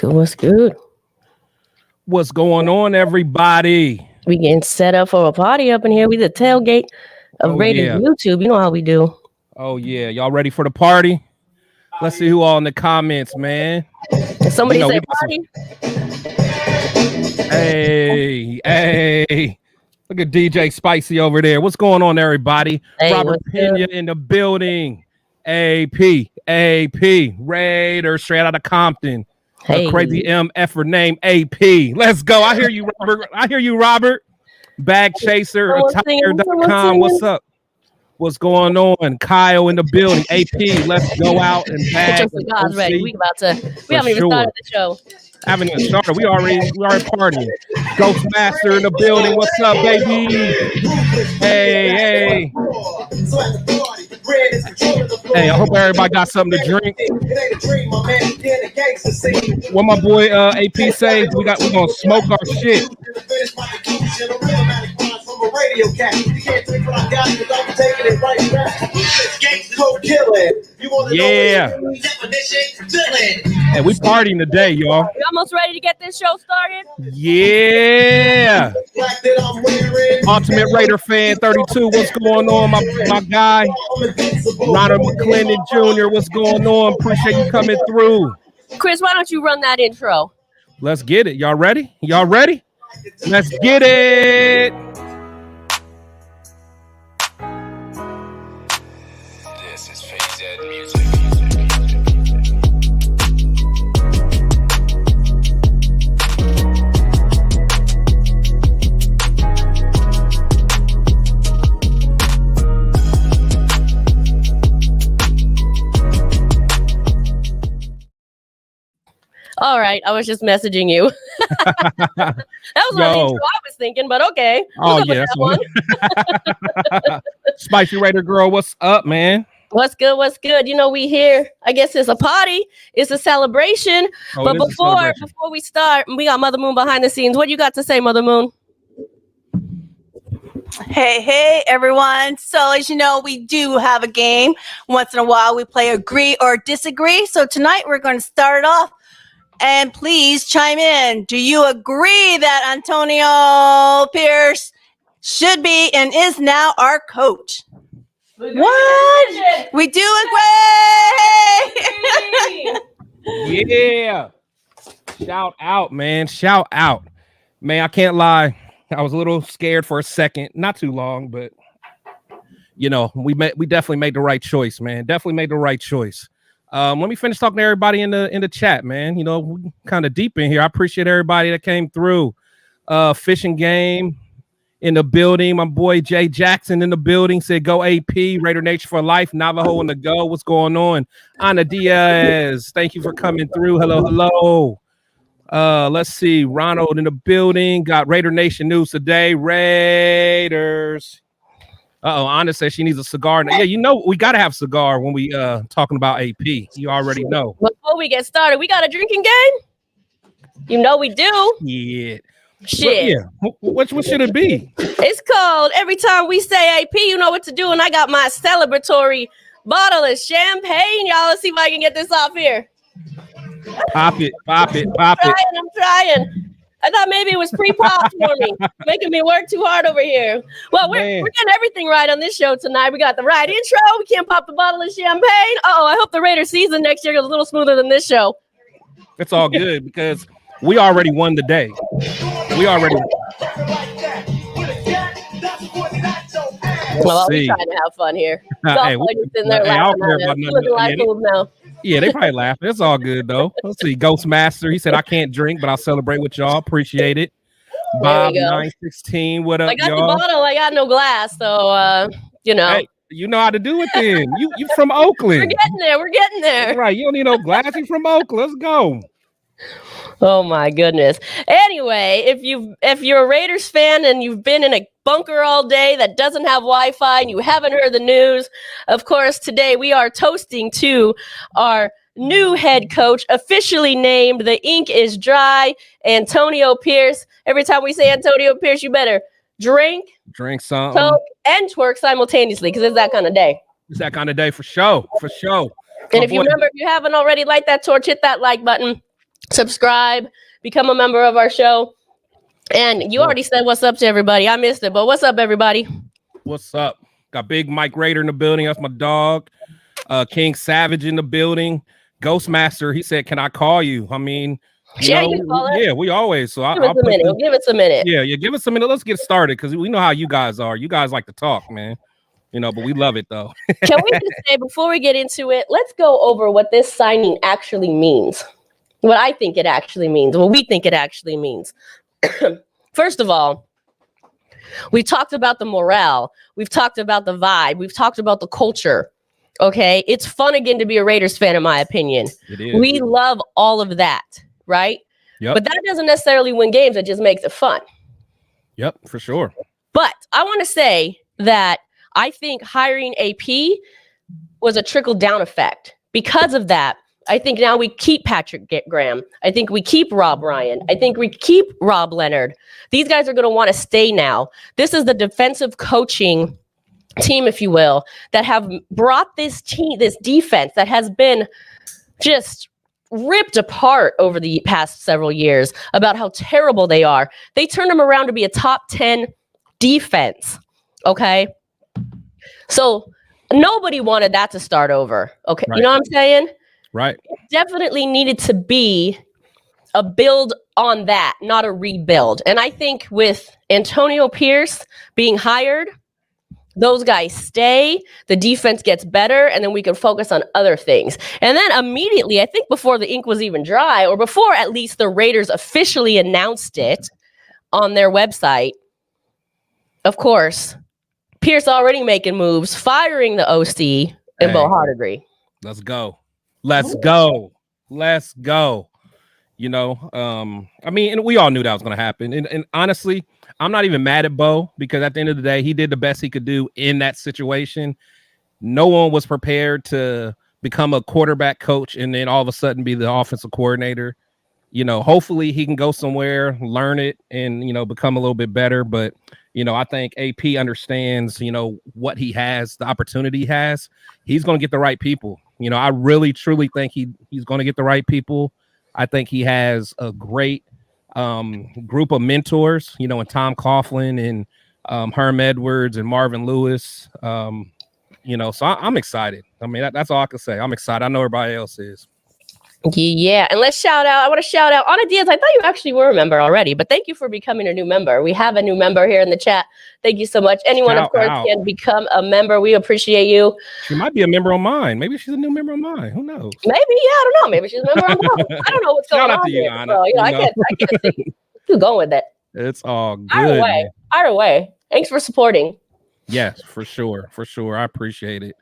good? What's good? What's going on, everybody? We getting set up for a party up in here. We the tailgate of Raiders YouTube. You know how we do. Oh, yeah. Y'all ready for the party? Let's see who all in the comments, man. Somebody say party. Hey. Look at DJ Spicy over there. What's going on, everybody? Hey, Robert Pena in the building. AP, Raiders straight out of Compton. Hey. A crazy MF name AP. Let's go. I hear you, Robert. Bag Chaser, attire.com. What's up? What's going on? Kyle in the building. AP, let's go out and bag. Get your cigars ready. We haven't even started the show. Haven't even started. We already partying. Ghostmaster in the building. What's up, baby? Hey. Hey, I hope everybody got something to drink. What my boy AP say? We gonna smoke our shit. Yeah. Hey, we partying today, y'all. You almost ready to get this show started? Yeah. Ultimate Raider fan 32. What's going on, my guy? Ronald McClendon Jr. What's going on? Appreciate you coming through. Chris, why don't you run that intro? Let's get it. Y'all ready? Let's get it. This is Phase Ed Music. All right, I was just messaging you. That was not the intro I was thinking, but okay. That one. Spicy Raider girl, what's up, man? What's good? You know, we here. I guess it's a party. It's a celebration. But before we start, we got Mother Moon behind the scenes. What you got to say, Mother Moon? Hey, everyone. So as you know, we do have a game. Once in a while, we play agree or disagree. So tonight, we're going to start it off. And please chime in. Do you agree that Antonio Pierce should be and is now our coach? What? We do agree. Yeah. Shout out, man. Shout out. Man, I can't lie. I was a little scared for a second. Not too long, but you know, we definitely made the right choice, man. Definitely made the right choice. Let me finish talking to everybody in the chat, man. You know, we kind of deep in here. I appreciate everybody that came through. Fishing Game in the building. My boy Jay Jackson in the building said, "Go AP, Raider Nation for life." Navajo in the go. What's going on? Ana Diaz, thank you for coming through. Hello. Let's see. Ronald in the building. Got Raider Nation news today. Raiders. Anna says she needs a cigar. Yeah, you know we gotta have cigar when we talking about AP. You already know. Before we get started, we got a drinking game. You know we do. Yeah. Shit. Yeah. What should it be? It's called Every Time We Say AP. You know what to do, and I got my celebratory bottle of champagne. Y'all, let's see if I can get this off here. Pop it. I'm trying. I thought maybe it was pre-popped for me, making me work too hard over here. Well, we're getting everything right on this show tonight. We got the right intro. We can't pop the bottle of champagne. I hope the Raiders season next year is a little smoother than this show. It's all good because we already won the day. Well, we're trying to have fun here. Hey, sitting there laughing. Yeah, they probably laughing. It's all good though. Let's see. Ghostmaster. He said, "I can't drink, but I'll celebrate with y'all. Appreciate it." Bob 916. What up, I got y'all? the bottle. I got no glass, so you know. Hey, you know how to do it then. You from Oakland. We're getting there. Right. You don't need no glass. You from Oakland. Let's go. Oh my goodness. Anyway, if you're a Raiders fan and you've been in a bunker all day that doesn't have Wi-Fi and you haven't heard the news, of course, today we are toasting to our new head coach, officially named. The ink is dry. Antonio Pierce. Every time we say Antonio Pierce, you better drink something, coke, and twerk simultaneously because it's that kind of day. It's that kind of day for sure. And if you haven't already, light that torch, hit that like button. subscribe, become a member of our show. And you already said what's up to everybody. I missed it, but what's up, everybody? What's up? Got Big Mike Raider in the building. That's my dog. King Savage in the building. Ghostmaster, he said, can I call you? I mean, you know, we always. So give us a minute. Give us a minute. Yeah, give us a minute. Let's get started because we know how you guys are. You guys like to talk, man. You know, but we love it though. Can we just say before we get into it, let's go over what this signing actually means. What I think it actually means. What we think it actually means. First of all, we talked about the morale. We've talked about the vibe. We've talked about the culture. Okay. It's fun again to be a Raiders fan, in my opinion. It is. We love all of that, right? Yep. But that doesn't necessarily win games. It just makes it fun. Yep, for sure. But I want to say that I think hiring AP was a trickle-down effect. Because of that, I think now we keep Patrick Graham. I think we keep Rob Ryan. I think we keep Rob Leonard. These guys are going to want to stay now. This is the defensive coaching team, if you will, that have brought this team, this defense that has been just ripped apart over the past several years about how terrible they are. They turned them around to be a top 10 defense. Okay. So nobody wanted that to start over. Okay. Right. You know what I'm saying? Right. It definitely needed to be a build on that, not a rebuild. And I think with Antonio Pierce being hired, those guys stay, the defense gets better, and then we can focus on other things. And then immediately, I think before the ink was even dry, or before at least the Raiders officially announced it on their website, of course, Pierce already making moves, firing the OC and Bo Hardigree. Let's go. Let's go. Let's go. You know, I mean, and we all knew that was going to happen. And honestly, I'm not even mad at Bo because at the end of the day, he did the best he could do in that situation. No one was prepared to become a quarterback coach and then all of a sudden be the offensive coordinator. You know, hopefully he can go somewhere, learn it, and, you know, become a little bit better. But, you know, I think AP understands, you know, what he has, the opportunity he has. He's going to get the right people. You know, I really, truly think he's going to get the right people. I think he has a great group of mentors, you know, and Tom Coughlin and Herm Edwards and Marvin Lewis. You know, so I'm excited. I mean, that's all I can say. I'm excited. I know everybody else is. Yeah, and let's shout out. I want to shout out Ana Diaz. I thought you actually were a member already, but thank you for becoming a new member. We have a new member here in the chat. Thank you so much. Anyone, of course, can become a member. We appreciate you. She might be a member on mine. Maybe she's a new member on mine. Who knows? Maybe, yeah, I don't know. Maybe she's a member on mine. I don't know what's going on. Shout out to you, Ana. So, you know, I can't see. Keep going with it. It's all good. Either way. Thanks for supporting. Yes, for sure. For sure. I appreciate it.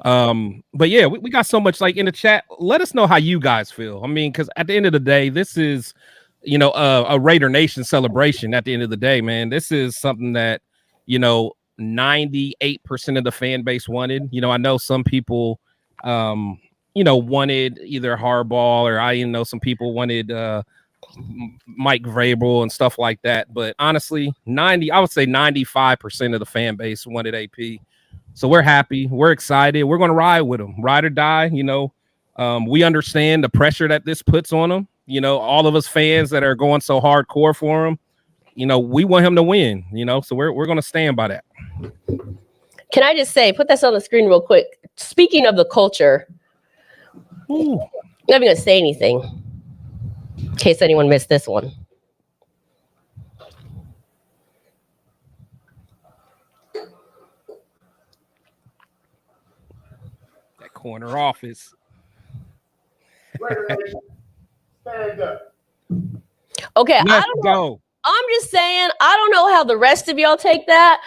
But yeah, we got so much like in the chat. Let us know how you guys feel. I mean, because at the end of the day, this is, you know, a Raider Nation celebration. At the end of the day, man, this is something that, you know, 98% of the fan base wanted. You know, I know some people, you know, wanted either Harbaugh or I even know some people wanted Mike Vrabel and stuff like that. But honestly, I would say 95% of the fan base wanted AP. So we're happy. We're excited. We're going to ride with them. Ride or die. You know, we understand the pressure that this puts on them. You know, all of us fans that are going so hardcore for him, you know, we want him to win, you know, so we're going to stand by that. Can I just say, put this on the screen real quick. Speaking of the culture, I'm not even going to say anything in case anyone missed this one. Corner office. Okay, let's go. I'm just saying, I don't know how the rest of y'all take that,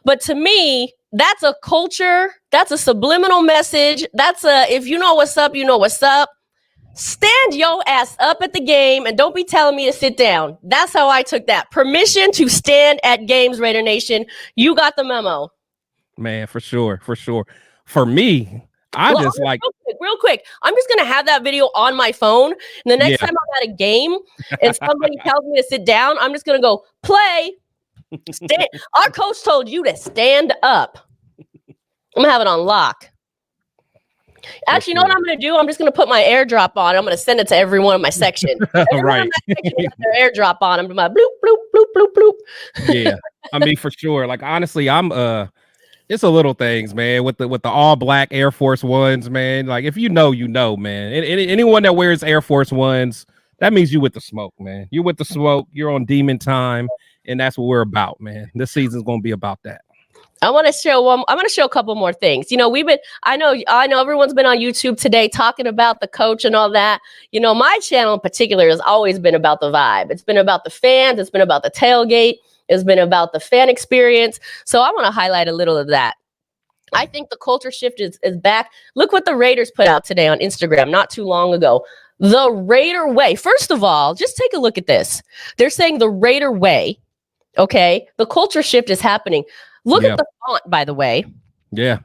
but to me, that's a culture. That's a subliminal message. That's if you know what's up, you know what's up. Stand your ass up at the game and don't be telling me to sit down. That's how I took that. Permission to stand at games, Raider Nation. You got the memo. Man, for sure. For sure. For me, real quick. I'm just going to have that video on my phone. And the next time I'm at a game and somebody tells me to sit down, I'm just going to go play. Our coach told you to stand up. I'm going to have it on lock. Actually, you know what I'm going to do? I'm just going to put my airdrop on. I'm going to send it to everyone in my section. Everyone Right. in my section got their airdrop on. I'm doing my bloop, bloop, bloop, bloop, bloop. Yeah. I mean, for sure. Like, honestly, it's a little things, man, with the all black Air Force Ones, man. Like, if you know, man. Anyone that wears Air Force Ones, that means you with the smoke, man. You with the smoke. You're on demon time, and that's what we're about, man. This season's going to be about that. I want to show a couple more things. You know, I know everyone's been on YouTube today talking about the coach and all that. You know, my channel in particular has always been about the vibe. It's been about the fans. It's been about the tailgate. It's been about the fan experience. So I want to highlight a little of that. I think the culture shift is back. Look what the Raiders put out today on Instagram not too long ago. The Raider way. First of all, just take a look at this. They're saying the Raider way. Okay. The culture shift is happening. Look at the font, by the way. Yeah.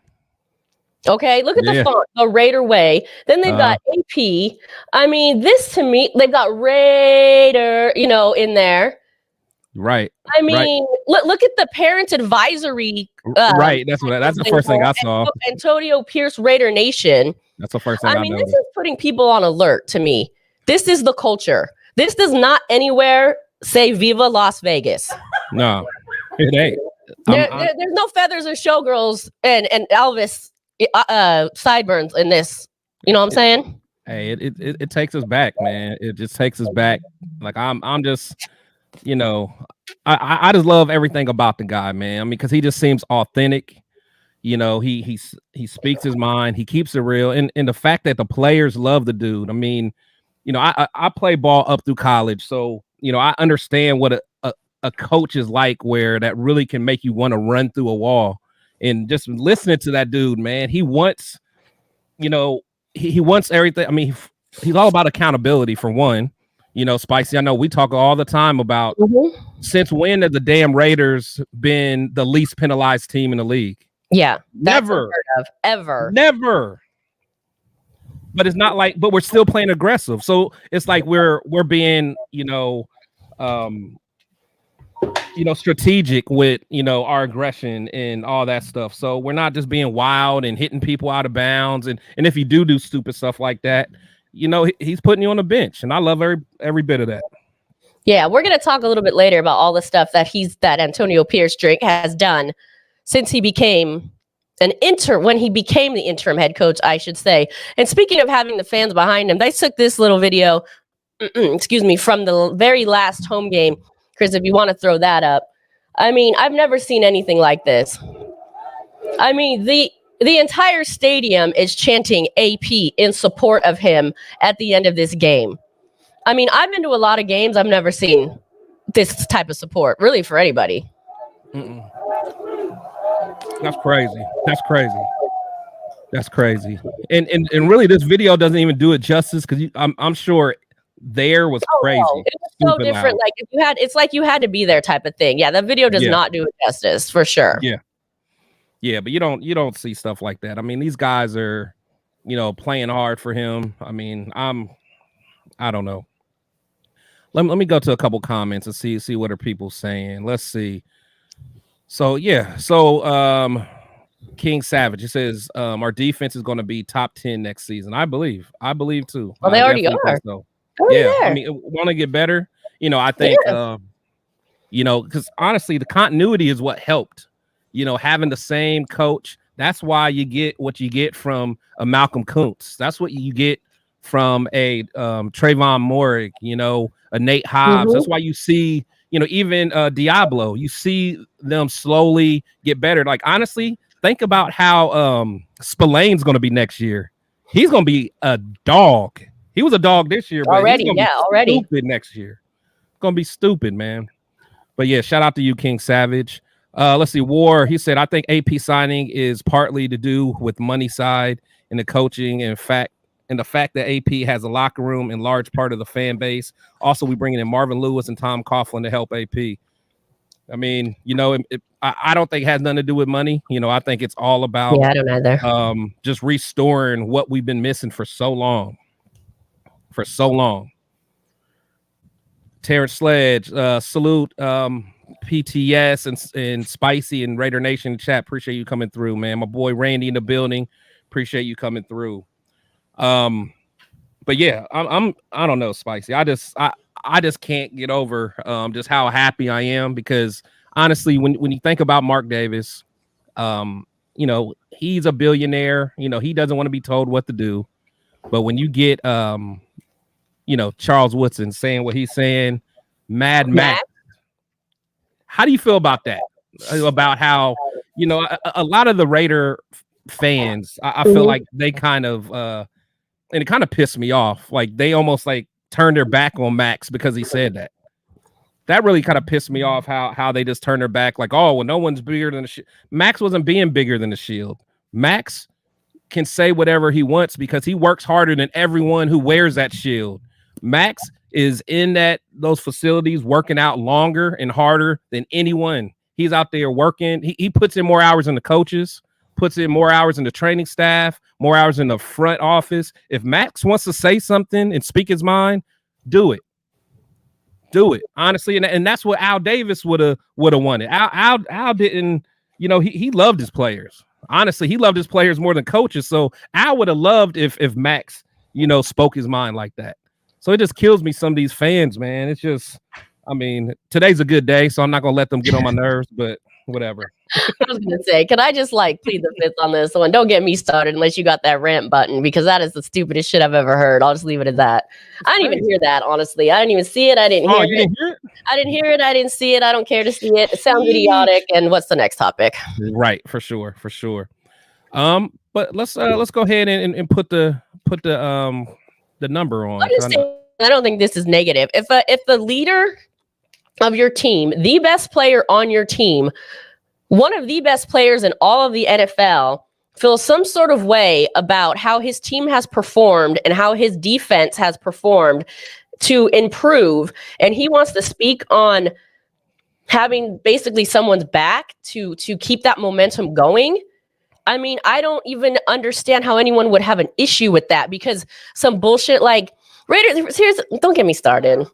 Okay. Look at the font, the Raider way. Then they've got AP. I mean, this to me, they've got Raider, you know, in there. Right. I mean, look at the parent advisory. Right. That's the first thing I saw. Antonio Pierce Raider Nation. That's the first thing I noticed. This is putting people on alert to me. This is the culture. This does not anywhere say Viva Las Vegas. No, it ain't. There's no feathers or showgirls and Elvis sideburns in this. You know what I'm saying? Hey, it takes us back, man. It just takes us back. Like I'm just, you know, I just love everything about the guy, man. I mean, because he just seems authentic. You know, he speaks his mind. He keeps it real, and the fact that the players love the dude. I mean, you know, I play ball up through college, so you know I understand what a coach is like, where that really can make you want to run through a wall. And just listening to that dude, man, he wants, you know, he wants everything. I mean, he's all about accountability for one. You know, Spicy, I know we talk all the time about since when have the damn Raiders been the least penalized team in the league? Yeah, never, ever. But it's not like, but we're still playing aggressive. So it's like we're being, strategic with, our aggression and all that stuff. So we're not just being wild and hitting people out of bounds. And if you do stupid stuff like that, he's putting you on the bench. And I love every bit of that. Yeah, we're going to talk a little bit later about all the stuff that Antonio Pierce has done since he became when he became the interim head coach, I should say. And speaking of having the fans behind him, they took this little video, from the very last home game. Chris, if you want to throw that up. I mean, I've never seen anything like this. I mean, the entire stadium is chanting AP in support of him at the end of this game. I mean, I've been to a lot of games. I've never seen this type of support, really, for anybody. That's crazy. And really, this video doesn't even do it justice, because I'm sure there was crazy. No. It was so different. Loud. Like it's like you had to be there type of thing. Yeah, the video does not do it justice for sure. Yeah, but you don't see stuff like that. I mean, these guys are, playing hard for him. I mean, I don't know. Let me go to a couple comments and see what are people saying. Let's see. So King Savage, he says our defense is going to be top 10 next season. I believe too. Well, they already are. So. Yeah, I mean, want to get better. I think, because honestly, the continuity is what helped. Having the same coach. That's why you get what you get from a Malcolm Kuntz. That's what you get from a Trayvon Morig. A Nate Hobbs. That's why you see, even Diablo. You see them slowly get better. Like, honestly, think about how Spillane's going to be next year. He's going to be a dog. He was a dog this year, but already. Stupid next year. Gonna be stupid, man. But yeah, shout out to you, King Savage. Let's see. War. He said, I think AP signing is partly to do with money side and the coaching, and the fact that AP has a locker room and large part of the fan base. Also, we bringing in Marvin Lewis and Tom Coughlin to help AP. I mean, I don't think it has nothing to do with money. I think it's all about I don't either. Just restoring what we've been missing for so long. Terrence Sledge, salute PTS and Spicy and Raider Nation chat. Appreciate you coming through, man. My boy Randy in the building. Appreciate you coming through. But yeah, I don't know, Spicy. I just can't get over just how happy I am, because honestly, when you think about Mark Davis, you know, he's a billionaire. You know, he doesn't want to be told what to do. But when you get you know, Charles Woodson saying what he's saying, Mad Max, how do you feel about that? About how, you know, a lot of the Raider fans, I feel like they kind of and it kind of pissed me off. Like they almost like turned their back on Max because he said that. That really kind of pissed me off, how they just turned their back, like, oh, well, no one's bigger than the Shield. Max wasn't being bigger than the Shield. Max can say whatever he wants because he works harder than everyone who wears that shield. Max is in those facilities working out longer and harder than anyone. He's out there working. He puts in more hours in the coaches, puts in more hours in the training staff, more hours in the front office. If Max wants to say something and speak his mind, do it. Do it, honestly. And that's what Al Davis would have wanted. Al didn't, you know, he loved his players. Honestly, he loved his players more than coaches. So Al would have loved if Max, you know, spoke his mind like that. So it just kills me, some of these fans, man. It's just, I mean, today's a good day, so I'm not gonna let them get on my nerves, but whatever. I was gonna say, can I just like plead the fifth on this one? Don't get me started unless you got that rant button, because that is the stupidest shit I've ever heard. I'll just leave it at that. I didn't even hear that, honestly. I didn't even see it. I didn't hear it. Didn't hear it? I didn't hear it. I didn't see it. I don't care to see it. It sounds idiotic. And what's the next topic? Right, for sure. But let's go ahead and put the number on. I don't think this is negative. If the leader of your team, the best player on your team, one of the best players in all of the NFL, feels some sort of way about how his team has performed and how his defense has performed to improve, and he wants to speak on having basically someone's back to keep that momentum going. I mean, I don't even understand how anyone would have an issue with that, because some bullshit like Raiders, don't get me started.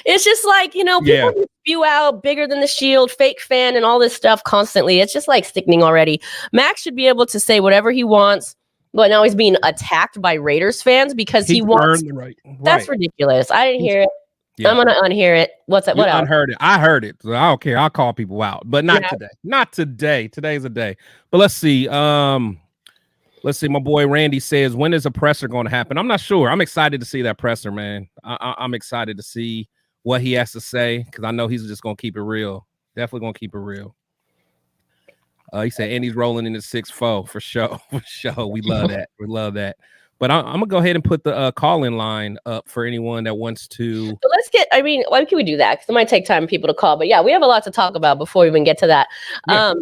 It's just like, you know, people spew out bigger than the Shield, fake fan, and all this stuff constantly. It's just like sickening already. Max should be able to say whatever he wants, but now he's being attacked by Raiders fans because he wants. Right. That's ridiculous. I didn't hear it. Yeah. I'm gonna unhear it. What's that? What else? Unheard it. I heard it. So I don't care. I'll call people out, but not today. Not today. Today's a day. But let's see. My boy Randy says, when is a presser going to happen? I'm not sure. I'm excited to see that presser, man. I'm excited to see what he has to say, because I know he's just going to keep it real. Definitely going to keep it real. He said, and he's rolling in the 6-4 for sure. For sure. We love that. We love that. But I'm going to go ahead and put the call-in line up for anyone that wants to. So why can we do that? Because it might take time for people to call. But yeah, we have a lot to talk about before we even get to that. Yeah.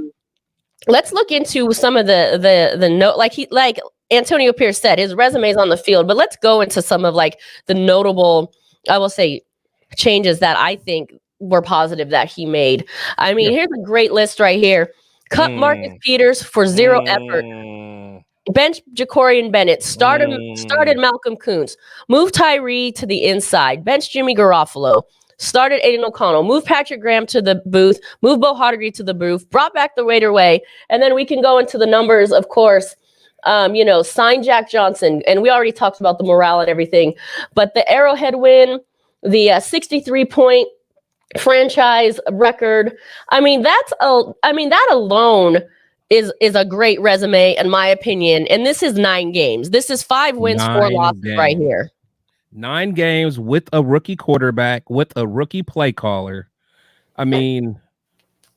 Let's look into some of the note, like Antonio Pierce said, his resume is on the field, but let's go into some of like the notable, I will say, changes that I think were positive that he made. I mean, here's a great list right here. Cut Marcus Peters for zero effort. Bench Ja'Cory Bennett. Started Malcolm Kuntz. Move Tyree to the inside. Bench Jimmy Garofalo. Started Aiden O'Connell, moved Patrick Graham to the booth, moved Bo Hardegree to the booth, brought back the Raider way, and then we can go into the numbers, of course. Signed Jack Johnson, and we already talked about the morale and everything, but the Arrowhead win, the 63-point franchise record. I mean, that alone is a great resume, in my opinion. And this is 9 games. This is 5 wins, 4 losses right here. 9 games with a rookie quarterback, with a rookie play caller. I mean,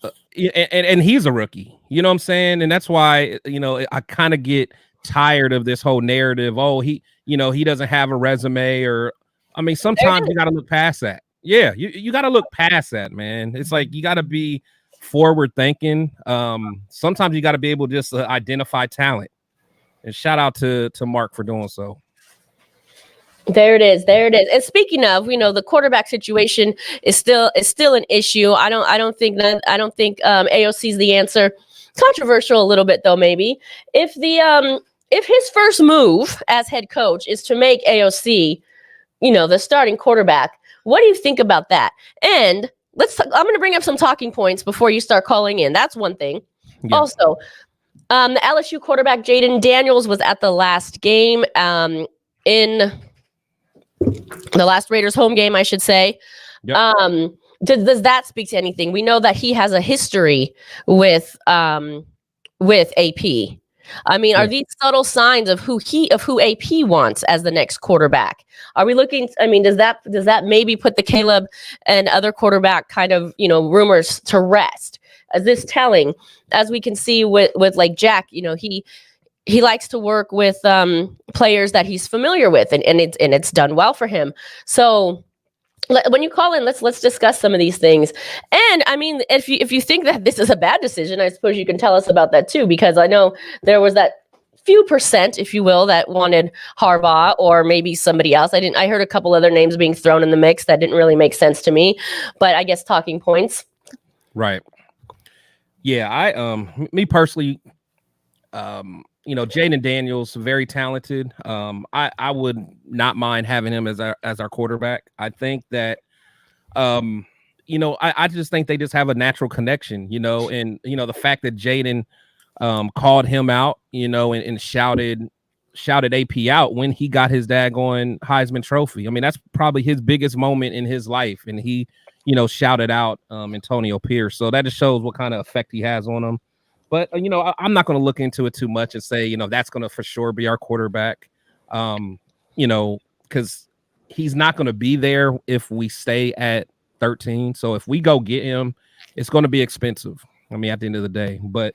and he's a rookie. You know what I'm saying? And that's why, you know, I kind of get tired of this whole narrative. Oh, he doesn't have a resume, or I mean, sometimes you got to look past that. Yeah, you got to look past that, man. It's like you got to be forward thinking. Sometimes you got to be able to just identify talent. And shout out to Mark for doing so. There it is. And speaking of, the quarterback situation is still an issue. I don't think AOC is the answer. Controversial a little bit though, maybe. If his first move as head coach is to make AOC, the starting quarterback, what do you think about that? And I'm going to bring up some talking points before you start calling in. That's one thing. Yeah. Also, The LSU quarterback Jaden Daniels was at the last game, in the last Raiders home game, I should say. Yep. Does that speak to anything? We know that he has a history with AP. I mean, are these subtle signs of who AP wants as the next quarterback? Are we looking? I mean, does that maybe put the Caleb and other quarterback kind of rumors to rest? Is this telling? As we can see with like Jack, he likes to work with players that he's familiar with, and it's done well for him. So when you call in, let's discuss some of these things. And I mean, if you think that this is a bad decision, I suppose you can tell us about that too, because I know there was that few percent, if you will, that wanted Harbaugh or maybe somebody else. I heard a couple other names being thrown in the mix that didn't really make sense to me, but I guess talking points. Right. Yeah, me personally, Jaden Daniels, very talented. I would not mind having him as our quarterback. I think that, I just think they just have a natural connection, and the fact that Jaden called him out, and shouted AP out when he got his daggone Heisman Trophy. I mean, that's probably his biggest moment in his life, and he, shouted out Antonio Pierce. So that just shows what kind of effect he has on him. But, I'm not going to look into it too much and say, that's going to for sure be our quarterback, because he's not going to be there if we stay at 13. So if we go get him, it's going to be expensive. I mean, at the end of the day. But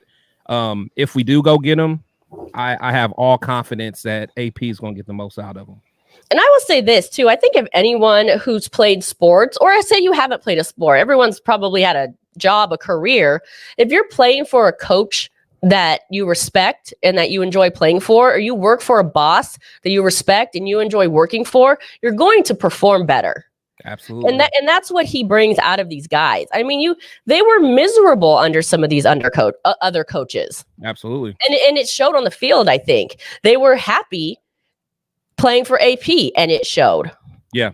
if we do go get him, I have all confidence that AP is going to get the most out of him. And I will say this, too. I think if anyone who's played sports, or I say you haven't played a sport, everyone's probably had a job, a career. If you're playing for a coach that you respect and that you enjoy playing for, or you work for a boss that you respect and you enjoy working for, you're going to perform better. Absolutely. And that's what he brings out of these guys. I mean, they were miserable under some of these other coaches. Absolutely. And it showed on the field, I think. They were happy playing for AP, and it showed. Yeah.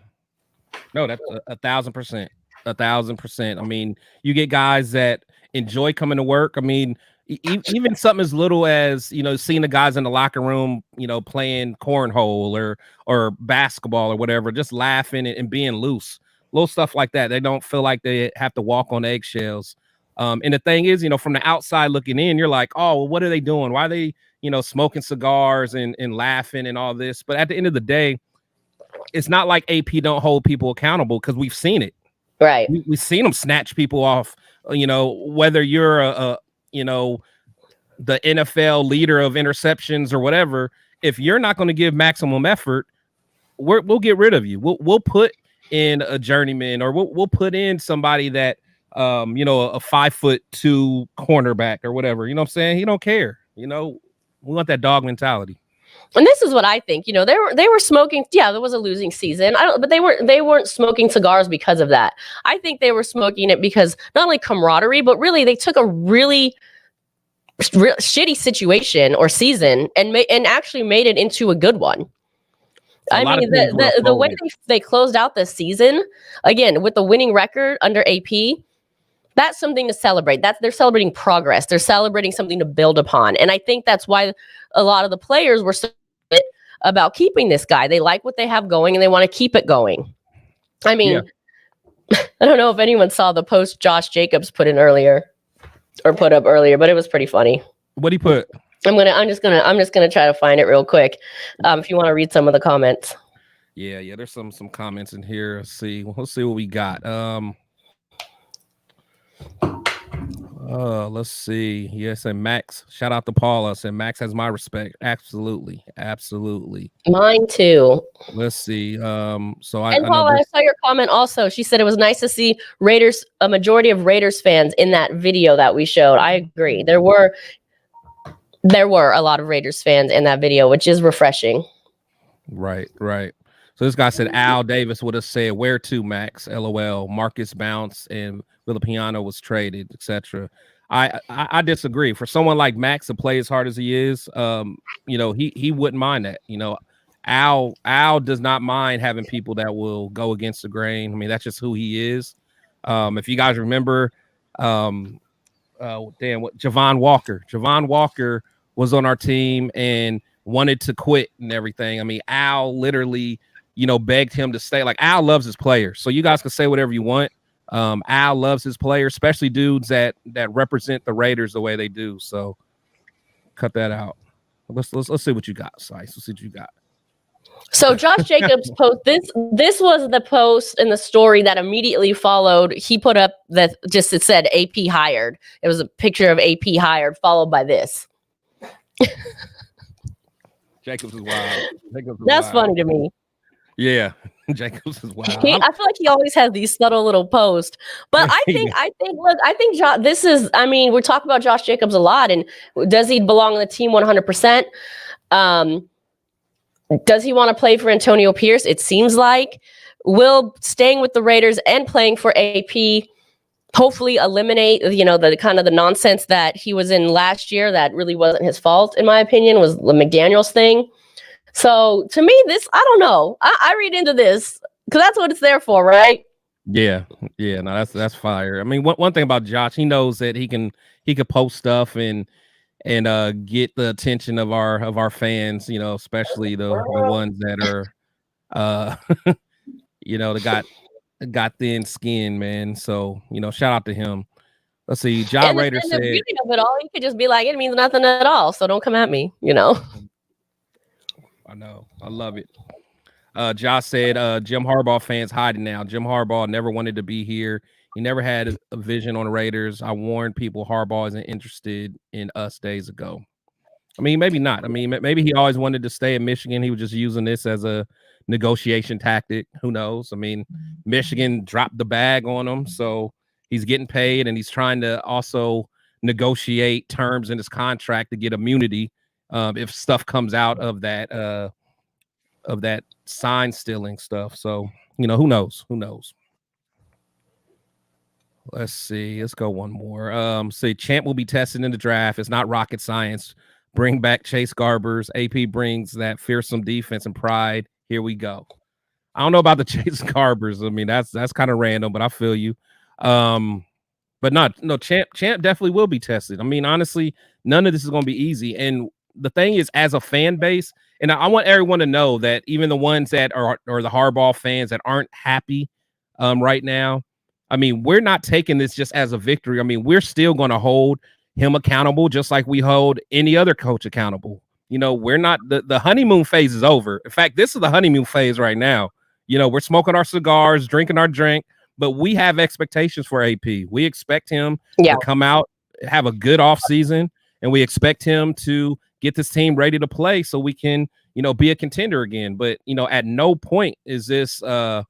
No, that's 1,000%. 1,000%. I mean, you get guys that enjoy coming to work. I mean, even something as little as, seeing the guys in the locker room, playing cornhole or basketball or whatever, just laughing and being loose, little stuff like that. They don't feel like they have to walk on eggshells. And the thing is, from the outside looking in, you're like, oh, well, what are they doing? Why are they, smoking cigars and laughing and all this? But at the end of the day, it's not like AP don't hold people accountable, because we've seen it. Right. We've seen them snatch people off, whether you're the NFL leader of interceptions or whatever. If you're not going to give maximum effort, we'll get rid of you. We'll put in a journeyman, or we'll put in somebody that, a 5'2" cornerback or whatever. You know what I'm saying? He don't care. We want that dog mentality. And this is what I think. They were smoking. Yeah, there was a losing season. But they weren't smoking cigars because of that. I think they were smoking it because not only camaraderie, but really they took a really shitty situation or season and actually made it into a good one. I mean, the way they closed out the season, again, with the winning record under AP, that's something to celebrate. They're celebrating progress. They're celebrating something to build upon. And I think that's why a lot of the players were so about keeping this guy. They like what they have going and they want to keep it going. I mean, I don't know if anyone saw the post Josh Jacobs put up earlier, but it was pretty funny. What'd he put? I'm just gonna try to find it real quick. If you want to read some of the comments. Yeah. There's some comments in here. Let's see what we got. Let's see. Yes, and Max. Shout out to Paula. Said Max has my respect. Absolutely. Mine too. Let's see. Paula, I saw your comment also. She said it was nice to see a majority of Raiders fans in that video that we showed. I agree. There were a lot of Raiders fans in that video, which is refreshing. Right. So this guy said Al Davis would have said, "Where to, Max? LOL. Marcus bounced and Villapiano was traded, etc." I disagree. For someone like Max to play as hard as he is, he wouldn't mind that. Al does not mind having people that will go against the grain. I mean, that's just who he is. If you guys remember, Javon Walker was on our team and wanted to quit and everything. I mean, Al literally, begged him to stay. Like, Al loves his players, so you guys can say whatever you want. Al loves his players, especially dudes that represent the Raiders the way they do. So cut that out. Let's see what you got, Sice. Let's see what you got. So Josh Jacobs post this was the post in the story that immediately followed. He put up that it said AP hired. It was a picture of AP hired followed by this. Jacobs is wild. That's funny to me. Yeah, Jacobs is wild. I feel like he always has these subtle little posts. But I think this is. I mean, we're talking about Josh Jacobs a lot, and does he belong on the team 100%? Does he want to play for Antonio Pierce? It seems like. Will staying with the Raiders and playing for AP hopefully eliminate, the kind of the nonsense that he was in last year that really wasn't his fault, in my opinion, was the McDaniels thing. So to me, this, I don't know. I read into this because that's what it's there for, right? Yeah. No, that's fire. I mean, one thing about Josh, he knows that he could post stuff and get the attention of our fans, especially the ones that are that got thin skin, man. So, shout out to him. Let's see. John Raider said, the beauty of it all, he could just be like, it means nothing at all, so don't come at me, I know. I love it. Josh said, Jim Harbaugh fans hiding now. Jim Harbaugh never wanted to be here. He never had a vision on the Raiders. I warned people Harbaugh isn't interested in us days ago. I mean, maybe not. I mean, maybe he always wanted to stay in Michigan. He was just using this as a negotiation tactic. Who knows? I mean, Michigan dropped the bag on him, so he's getting paid, and he's trying to also negotiate terms in his contract to get immunity if stuff comes out of that sign stealing stuff. So, who knows? Let's see. Let's go one more. Say Champ will be tested in the draft. It's not rocket science. Bring back Chase Garbers. AP brings that fearsome defense and pride. Here we go. I don't know about the Chase Garbers. I mean, that's kind of random, but I feel you. But no, Champ definitely will be tested. I mean, honestly, none of this is going to be easy. And the thing is, as a fan base, and I want everyone to know that even the ones that are the Harbaugh fans that aren't happy right now, I mean, we're not taking this just as a victory. I mean, we're still going to hold him accountable just like we hold any other coach accountable. We're not the honeymoon phase is over. In fact, this is the honeymoon phase right now. We're smoking our cigars, drinking our drink, but we have expectations for AP. We expect him to come out, have a good offseason, and we expect him to get this team ready to play so we can, be a contender again. But, at no point is this, the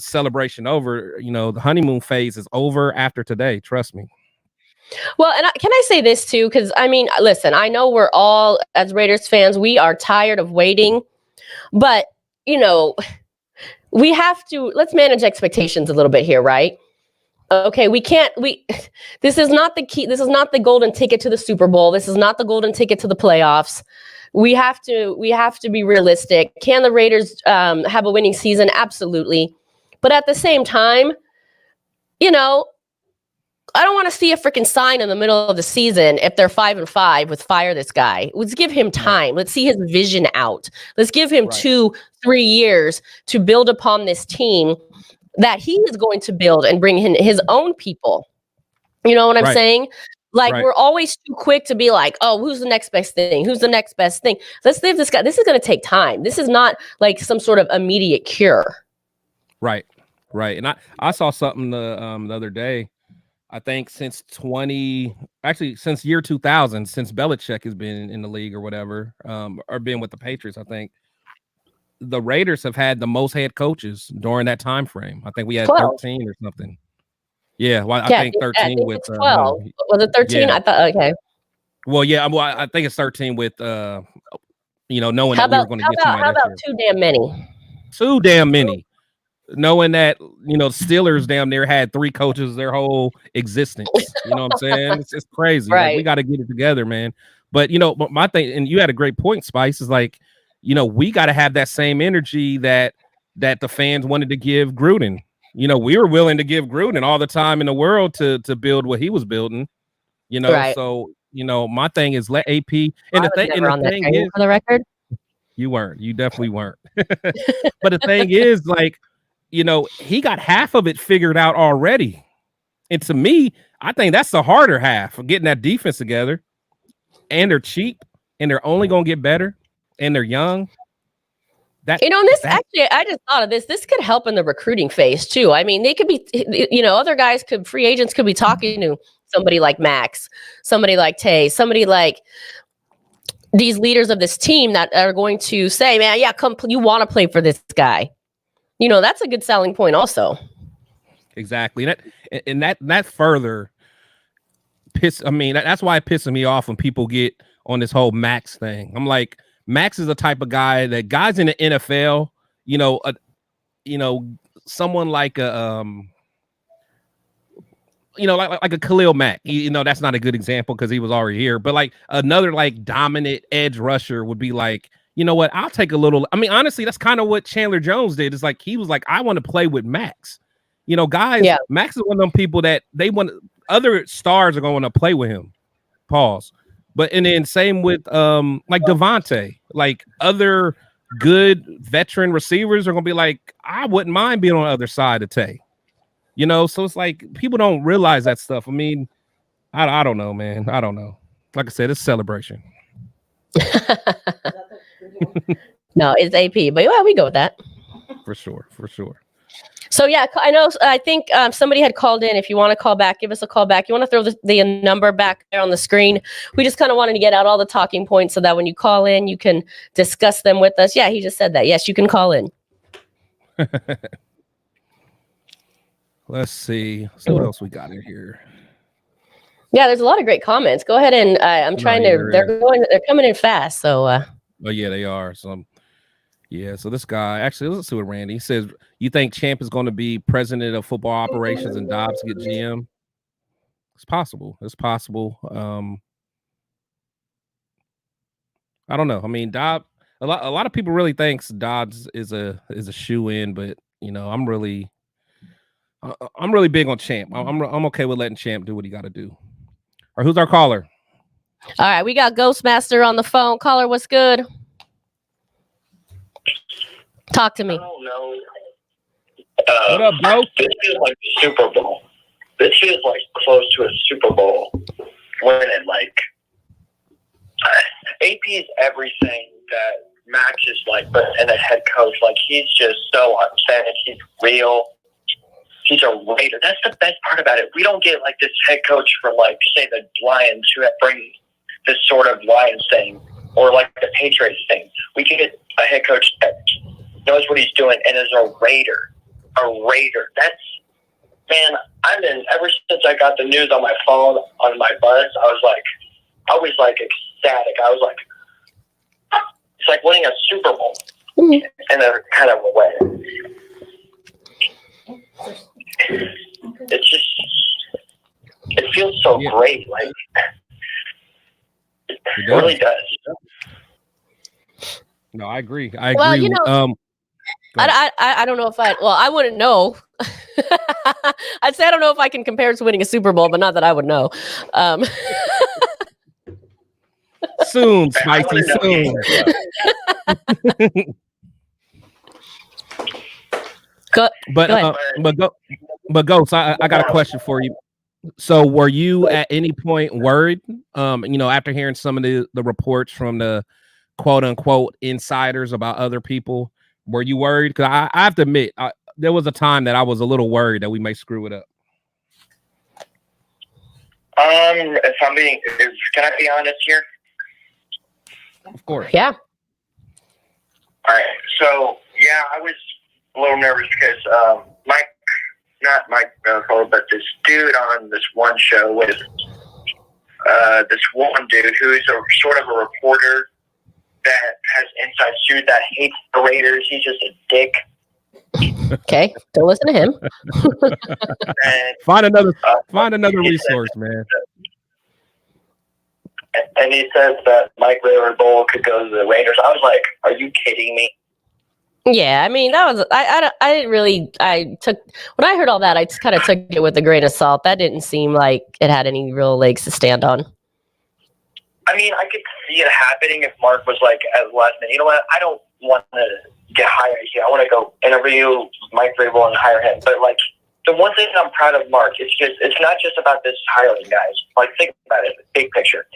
celebration over. The honeymoon phase is over after today. Trust me. Well, and can I say this too? Because, I mean, listen, I know we're all, as Raiders fans, we are tired of waiting. But, we have to, let's manage expectations a little bit here, right? Okay, this is not the key. This is not the golden ticket to the Super Bowl. This is not the golden ticket to the playoffs. We have to be realistic. Can the Raiders have a winning season? Absolutely. But at the same time, I don't want to see a freaking sign in the middle of the season if they're 5-5 with fire this guy. Let's give him time. Let's see his vision out. Let's give him 2-3 years to build upon this team that he is going to build and bring in his own people. You know what I'm saying? Like, we're always too quick to be like, oh, who's the next best thing? Who's the next best thing? Let's leave this guy. This is going to take time. This is not like some sort of immediate cure. Right. And I saw something the other day. I think since year 2000, since Belichick has been in the league or whatever, or been with the Patriots, I think the Raiders have had the most head coaches during that time frame. I think we had 13 or something. Yeah, well, I think 13 with 12. Was it 13? Yeah. I thought okay. Well, yeah, I think it's 13 with knowing that we were going to get somebody. How about too damn many? Too damn many. Knowing that, Steelers damn near had 3 coaches their whole existence. You know what I'm saying? It's crazy. Right. Like, we got to get it together, man. But, my thing, and you had a great point, Spice, is like, we got to have that same energy that the fans wanted to give Gruden. We were willing to give Gruden all the time in the world to build what he was building, Right. So, my thing is let AP. And I was never on that thing train, is, for the record. you weren't. You definitely weren't. But the thing is, like, he got half of it figured out already. And to me, I think that's the harder half of getting that defense together. And they're cheap, and they're only going to get better, and they're young. Actually, I just thought of this. This could help in the recruiting phase too. I mean, they could be, free agents could be talking to somebody like Max, somebody like Tay, somebody like these leaders of this team that are going to say, man, yeah, come, you want to play for this guy. That's a good selling point also. Exactly. That further that's why it pisses me off when people get on this whole Max thing. I'm like, Max is the type of guy that guys in the NFL, someone like a like a Khalil Mack. That's not a good example because he was already here. But like another like dominant edge rusher would be like, you know what? I'll take a little. I mean, honestly, that's kind of what Chandler Jones did. It's like he was like, I want to play with Max. Guys. Yeah. Max is one of them people that they want. Other stars are going to play with him. Pause. But and then same with like Devontae, like other good veteran receivers are gonna be like, I wouldn't mind being on the other side of Tay. So it's like people don't realize that stuff. I mean, I don't know, man. I don't know. Like I said, it's a celebration. No, it's AP, but yeah, we go with that. For sure. So yeah, I think somebody had called in. If you want to call back, give us a call back. You want to throw the number back there on the screen. We just kind of wanted to get out all the talking points so that when you call in, you can discuss them with us. Yeah, he just said that. Yes, you can call in. Let's see. So what else we got in here? Yeah, there's a lot of great comments. Go ahead and I'm trying to. They're coming in fast. So. Oh yeah, they are. So this guy, actually, let's see what Randy he says. You think Champ is going to be president of football operations and Dobbs get GM? It's possible. I don't know. I mean, a lot of people really thinks Dobbs is a shoe in, but I'm really big on Champ. I'm okay with letting Champ do what he got to do. All right, who's our caller? All right, we got Ghostmaster on the phone. Caller, what's good? Talk to me. I don't know. What up, bro? This feels like the Super Bowl. This feels like close to a Super Bowl winning. Like AP is everything that Max is like, but and a head coach. Like he's just so authentic. He's real. He's a Raider. That's the best part about it. We don't get like this head coach from like say the Lions who bring this sort of Lions thing or like the Patriots thing. We get a head coach that knows what he's doing and is a Raider. That's, man, ever since I got the news on my phone, on my bus, I was ecstatic. I was like, it's like winning a Super Bowl in a kind of a way. It's just, it feels so great. Like, it really does. No, I agree. Well, I don't know if I wouldn't know. I'd say I don't know if I can compare it to winning a Super Bowl, but not that I would know. Soon, Spicy, soon. But Ghost, I got a question for you. So were you at any point worried, after hearing some of the reports from the quote unquote insiders about other people? Were you worried? Because I have to admit, there was a time that I was a little worried that we may screw it up. Can I be honest here? Of course. Yeah. All right. So yeah, I was a little nervous because not Mike Belco, but this dude on this one show with this one dude who is a sort of a reporter that has inside shoot that hates the Raiders. He's just a dick. Okay, don't listen to him. Find another resource, man. And he says that Mike Rabel could go to the Raiders. I was like, "Are you kidding me?" Yeah, I mean, that was I didn't really. I took when I heard all that, I just kind of took it with a grain of salt. That didn't seem like it had any real legs to stand on. I mean, I could see it happening if Mark was like at the last minute, you know what, I don't want to get hired here. I want to go interview Mike Vrabel and hire him. But like, the one thing I'm proud of Mark is just, it's not just about this hiring, guys. Like, think about it, big picture.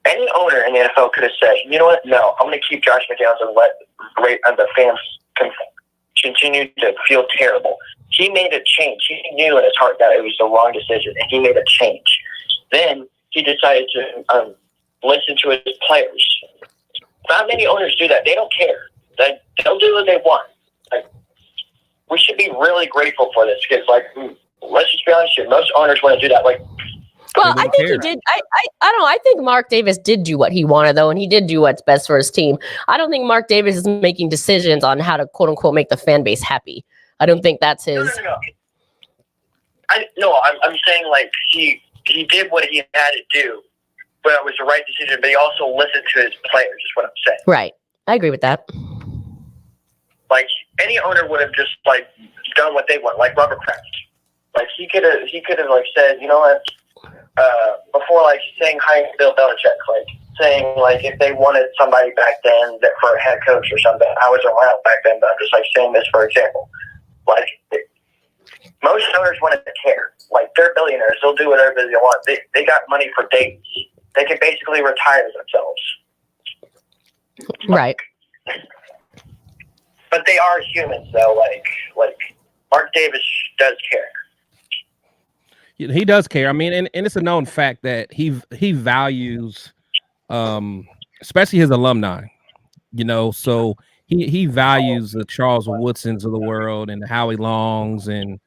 Any owner in the NFL could have said, you know what, no, I'm going to keep Josh McDaniels and let the fans continue to feel terrible. He made a change. He knew in his heart that it was the wrong decision, and he made a change. Then he decided to listen to his players. Not many owners do that. They don't care. They'll do what they want. Like, we should be really grateful for this because, like, let's just be honest here. Most owners want to do that. Like, well, I think he did. I don't know. I think Mark Davis did do what he wanted, though, and he did do what's best for his team. I don't think Mark Davis is making decisions on how to, quote unquote, make the fan base happy. I don't think that's his. No. I'm saying, like, he did what he had to do, but it was the right decision. But he also listened to his players. Is what I'm saying. Right. I agree with that. Like, any owner would have just, like, done what they want, like Robert Kraft. Like, he could have like said, you know what, before, like, saying hi to Bill Belichick, like saying, like, if they wanted somebody back then that for a head coach or something, I was around back then, but I'm just like saying this for example. Like, most owners want to care. Like, they're billionaires. They'll do whatever they want. They got money for days. They can basically retire themselves. Right. But they are humans, though. Like Mark Davis does care. He does care. I mean, and it's a known fact that he values, especially his alumni. You know, so he values the Charles Woodsons of the world and the Howie Longs and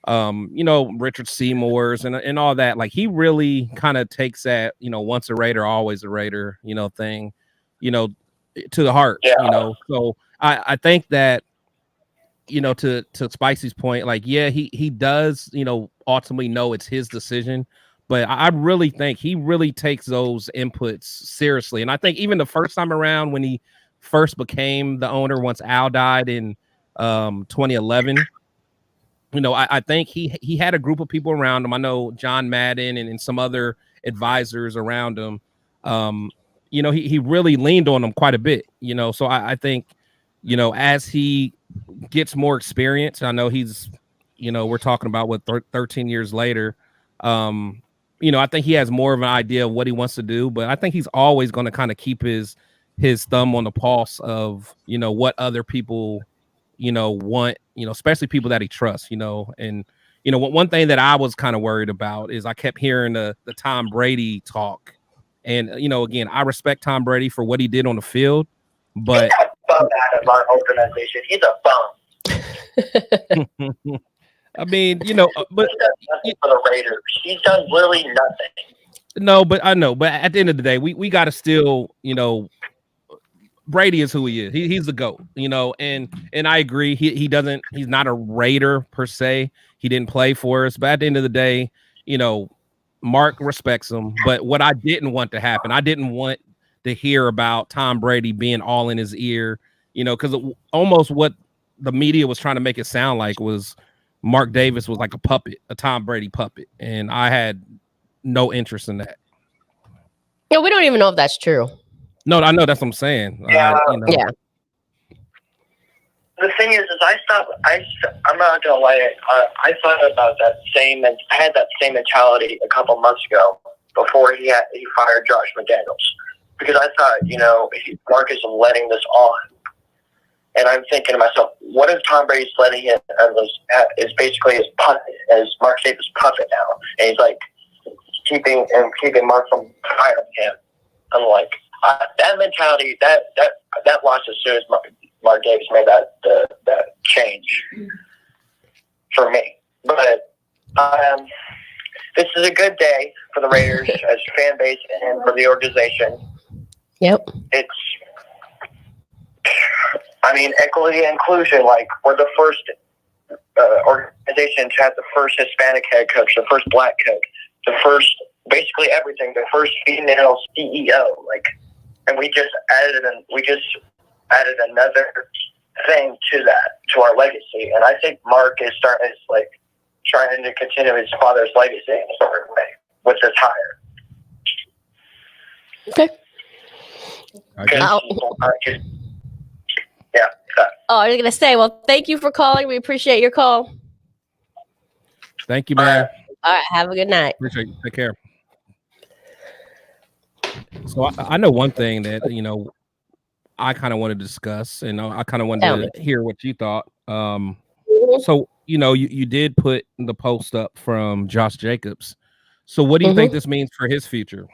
you know, Richard Seymour's and all that. Like, he really kind of takes that, you know, once a Raider, always a Raider, you know, thing, you know, to the heart. Yeah. You know, so I think that, you know, to Spicy's point, like, yeah, he does, you know, ultimately know it's his decision, but I really think he really takes those inputs seriously. And I think even the first time around when he first became the owner, once Al died in 2011, you know, I think he had a group of people around him. I know John Madden and some other advisors around him. You know, he really leaned on them quite a bit, you know, so I think, you know, as he gets more experience, I know he's, you know, we're talking about what 13 years later. You know, I think he has more of an idea of what he wants to do, but I think he's always going to kind of keep his thumb on the pulse of, you know, what other people, you know, want, you know, especially people that he trusts, you know. And, you know, one thing that I was kind of worried about is I kept hearing the Tom Brady talk. And, you know, again, I respect Tom Brady for what he did on the field, but bum out of our organization. He's a bum. I mean, you know, but he does nothing for the Raiders. He's done literally nothing. No, but I know. But at the end of the day, we got to still, you know, Brady is who he is. He's the GOAT, you know, and I agree. He's not a Raider per se. He didn't play for us, but at the end of the day, you know, Mark respects him. But what I didn't want to happen, I didn't want to hear about Tom Brady being all in his ear, you know, because almost what the media was trying to make it sound like was Mark Davis was like a puppet, a Tom Brady puppet. And I had no interest in that. Yeah, we don't even know if that's true. No, I know, that's what I'm saying. Yeah. You know. Yeah. The thing is I'm not gonna lie. I thought about that same, and I had that same mentality a couple months ago before he fired Josh McDaniels, because I thought, you know, Mark is letting this on, and I'm thinking to myself, what if Tom Brady's letting him is basically his puppet, as Mark Davis' puppet now, and he's like keeping Mark from firing him. I'm like, that mentality that lost as soon as Mark Davis made that change for me. But this is a good day for the Raiders as a fan base and for the organization. Yep. It's, I mean, equity and inclusion. Like, we're the first organization to have the first Hispanic head coach, the first black coach, the first, basically everything, the first female CEO. Like, and we just added another thing to that, to our legacy. And I think Mark is trying to continue his father's legacy in a certain way with this hire. Okay. Okay. Yeah. Oh, I was gonna say, well, thank you for calling. We appreciate your call. Thank you, man. All right, have a good night. Appreciate you. Take care. So I know one thing that I kind of want to discuss, and I kind of wanted to hear what you thought. So you did put the post up from Josh Jacobs. So what do you think this means for his future?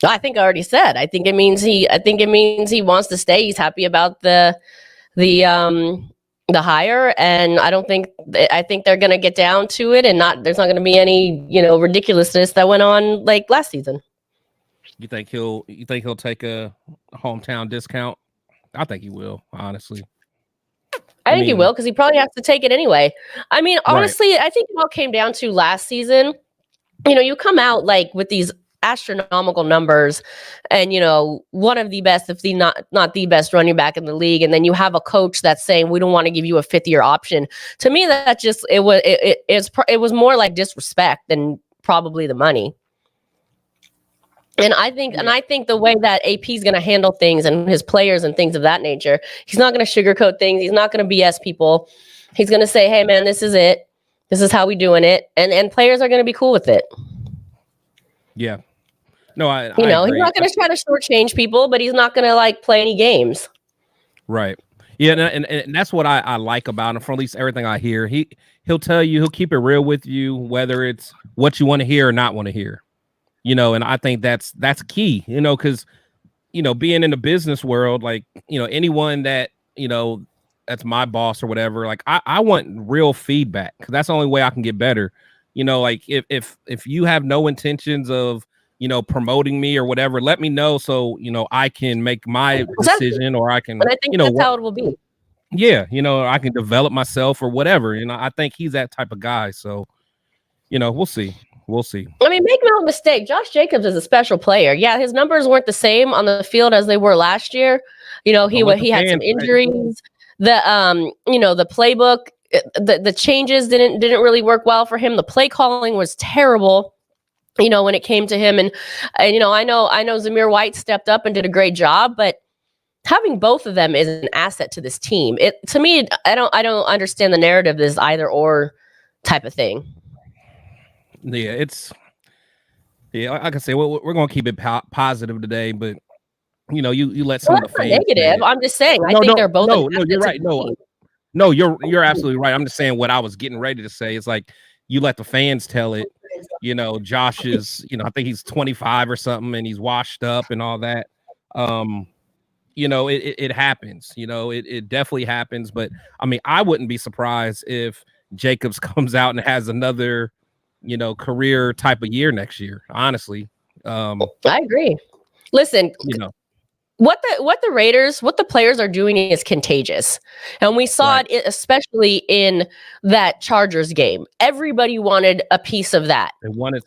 I think I already said. I think it means he wants to stay. He's happy about the hire, and I think they're going to get down to it, and there's not going to be any ridiculousness that went on like last season. You think he'll take a hometown discount? I think he will, honestly. I think he will, because he probably has to take it anyway. I mean, honestly, right. I think it all came down to last season. You come out like with these astronomical numbers and one of the best, if not the best running back in the league, and then you have a coach that's saying we don't want to give you a 5th-year option. To me, that just it was more like disrespect than probably the money. And I think the way that AP is going to handle things and his players and things of that nature, he's not going to sugarcoat things. He's not going to BS people. He's going to say, "Hey, man, this is it. This is how we doing it," and players are going to be cool with it. Yeah. No, I he's not going to try to shortchange people, but he's not going to like play any games. Right. Yeah, and that's what I like about him. From at least everything I hear, he'll tell you, he'll keep it real with you, whether it's what you want to hear or not want to hear. And I think that's key, because, being in the business world, like, anyone that, that's my boss or whatever, like I want real feedback, because that's the only way I can get better. Like if you have no intentions of, promoting me or whatever, let me know. So, I can make my decision, or I can, but I think that's how it will be. Yeah. I can develop myself or whatever. I think he's that type of guy. So, we'll see. We'll see. I mean, make no mistake, Josh Jacobs is a special player. Yeah, his numbers weren't the same on the field as they were last year. He had some injuries. Right? The playbook, the changes didn't really work well for him. The play calling was terrible. When it came to him, and I know Zamir White stepped up and did a great job, but having both of them is an asset to this team. To me, I don't understand the narrative as either or type of thing. Yeah, like I say, we're gonna keep it positive today, but you let some of the fans negative. I'm just saying. I think they're both. No, you're right. No, you're absolutely right. I'm just saying what I was getting ready to say. It's like you let the fans tell it. Josh is, I think he's 25 or something, and he's washed up and all that. It happens. It definitely happens. But I mean, I wouldn't be surprised if Jacobs comes out and has another career type of year next year, honestly. I agree. Listen, what the Raiders, what the players are doing is contagious. And we saw it especially in that Chargers game. Everybody wanted a piece of that.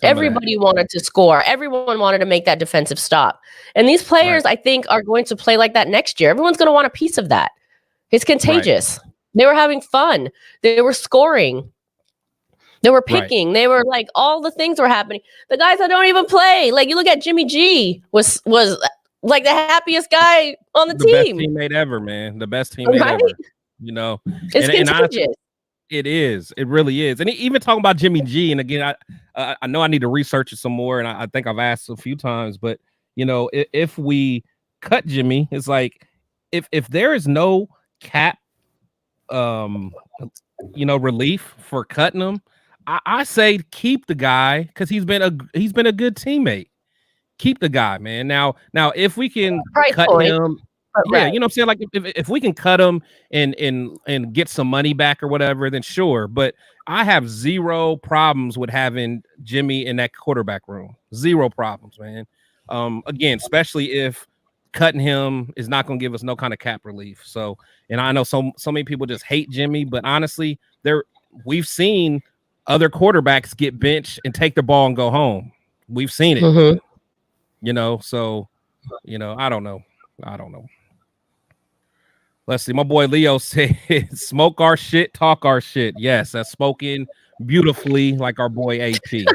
Everybody wanted to score. Everyone wanted to make that defensive stop. And these players, I think, are going to play like that next year. Everyone's going to want a piece of that. It's contagious. Right. They were having fun. They were scoring. They were picking. Right. They were like, all the things were happening. The guys that don't even play, like you look at Jimmy G was like the happiest guy on the team. Best teammate ever, man. The best teammate ever. It's contagious. Honestly, it is. It really is. And even talking about Jimmy G, and again, I know I need to research it some more, and I think I've asked a few times, but if we cut Jimmy, it's like if there is no cap, relief for cutting him. I say keep the guy, because he's been a good teammate. Keep the guy, man. Now if we can cut him, what I'm saying? Like if we can cut him and get some money back or whatever, then sure. But I have zero problems with having Jimmy in that quarterback room. Zero problems, man. Again, especially if cutting him is not going to give us no kind of cap relief. So, and I know so many people just hate Jimmy, but honestly, we've seen other quarterbacks get benched and take the ball and go home. We've seen it. So, I don't know. Let's see. My boy Leo said, smoke our shit, talk our shit. Yes, that's spoken beautifully like our boy AP.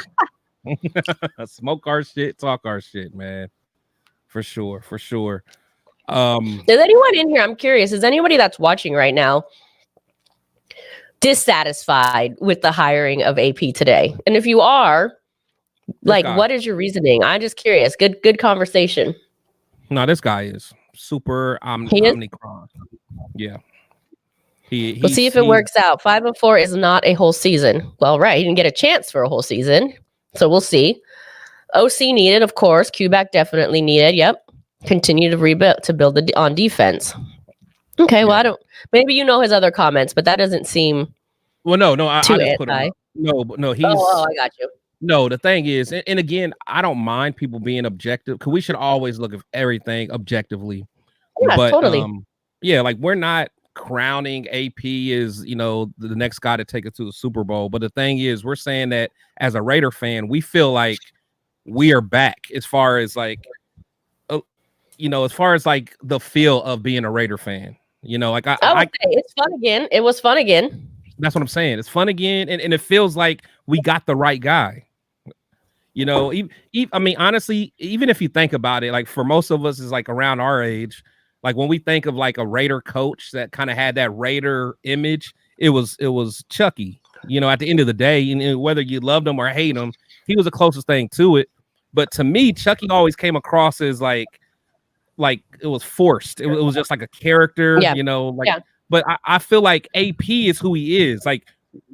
Smoke our shit, talk our shit, man. For sure. Is anyone in here? I'm curious. Is anybody that's watching right now dissatisfied with the hiring of AP today? And if you are, like, what is your reasoning? I'm just curious. Good conversation. No, this guy is super omnicron. Yeah. We'll see if it works out. 5-4 is not a whole season. Well, right. He didn't get a chance for a whole season. So we'll see. OC needed, of course. Q-back definitely needed. Yep. Continue to build on defense. Okay, well, maybe you know his other comments, but that doesn't seem I too just put him. No, he's. Oh, I got you. No, the thing is, and again, I don't mind people being objective because we should always look at everything objectively. Yeah, but, totally. Like we're not crowning AP as the next guy to take it to the Super Bowl. But the thing is, we're saying that as a Raider fan, we feel like we are back as far as like, the feel of being a Raider fan. Like I would say it's fun again. It was fun again. That's what I'm saying. It's fun again, and it feels like we got the right guy. I mean, honestly, even if you think about it, like for most of us is like around our age, like when we think of like a Raider coach that kind of had that Raider image, it was Chucky. At the end of the day, and whether you loved him or hate him, he was the closest thing to it. But to me, Chucky always came across as like it was forced. It was just like a character, But I feel like AP is who he is. Like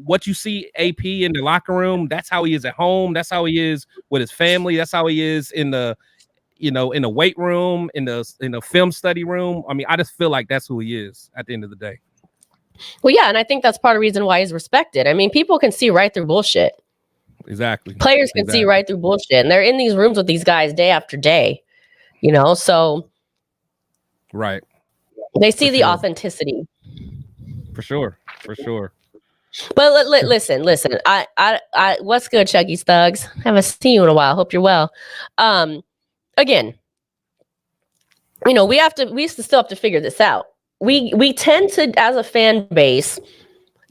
what you see AP in the locker room, that's how he is at home. That's how he is with his family. That's how he is in the, in the weight room, in the film study room. I mean, I just feel like that's who he is at the end of the day. Well, yeah, and I think that's part of the reason why he's respected. I mean, people can see right through bullshit. Exactly. Players can see right through bullshit, and they're in these rooms with these guys day after day. So right. They see the authenticity. For sure. But listen. I what's good, Chucky's thugs? Haven't seen you in a while. Hope you're well. Again, we still have to figure this out. We tend to, as a fan base,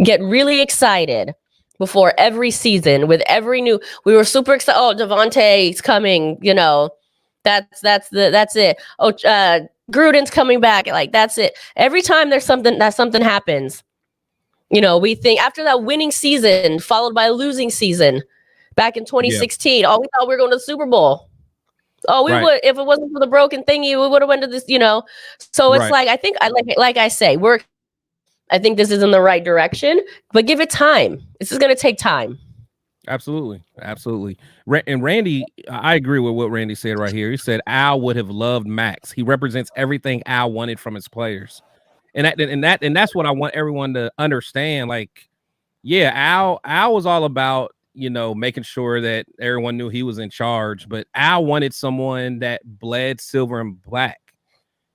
get really excited before every season with every new. We were super excited. Oh, Devontae's coming. That's it. Oh, Gruden's coming back. Like that's it. Every time there's something happens, we think after that winning season followed by a losing season back in 2016. Oh, we thought we were going to the Super Bowl. Oh, we would if it wasn't for the broken thingy, we would have went to this. So it's like I think like I say, I think this is in the right direction, but give it time. This is going to take time. Absolutely. And Randy, I agree with what Randy said right here. He said Al would have loved Max. He represents everything Al wanted from his players, and that's what I want everyone to understand. Like, yeah, Al was all about making sure that everyone knew he was in charge, but Al wanted someone that bled silver and black.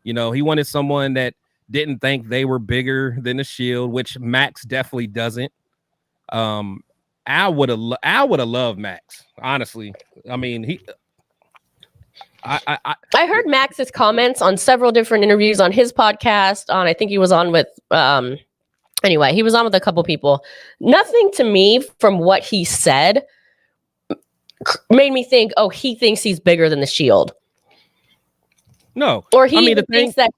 He wanted someone that didn't think they were bigger than the Shield, which Max definitely doesn't. Al would have loved Max. Honestly, I mean, I heard Max's comments on several different interviews on his podcast. I think he was on with anyway, he was on with a couple people. Nothing to me from what he said made me think, oh, he thinks he's bigger than the Shield. No, or he thinks that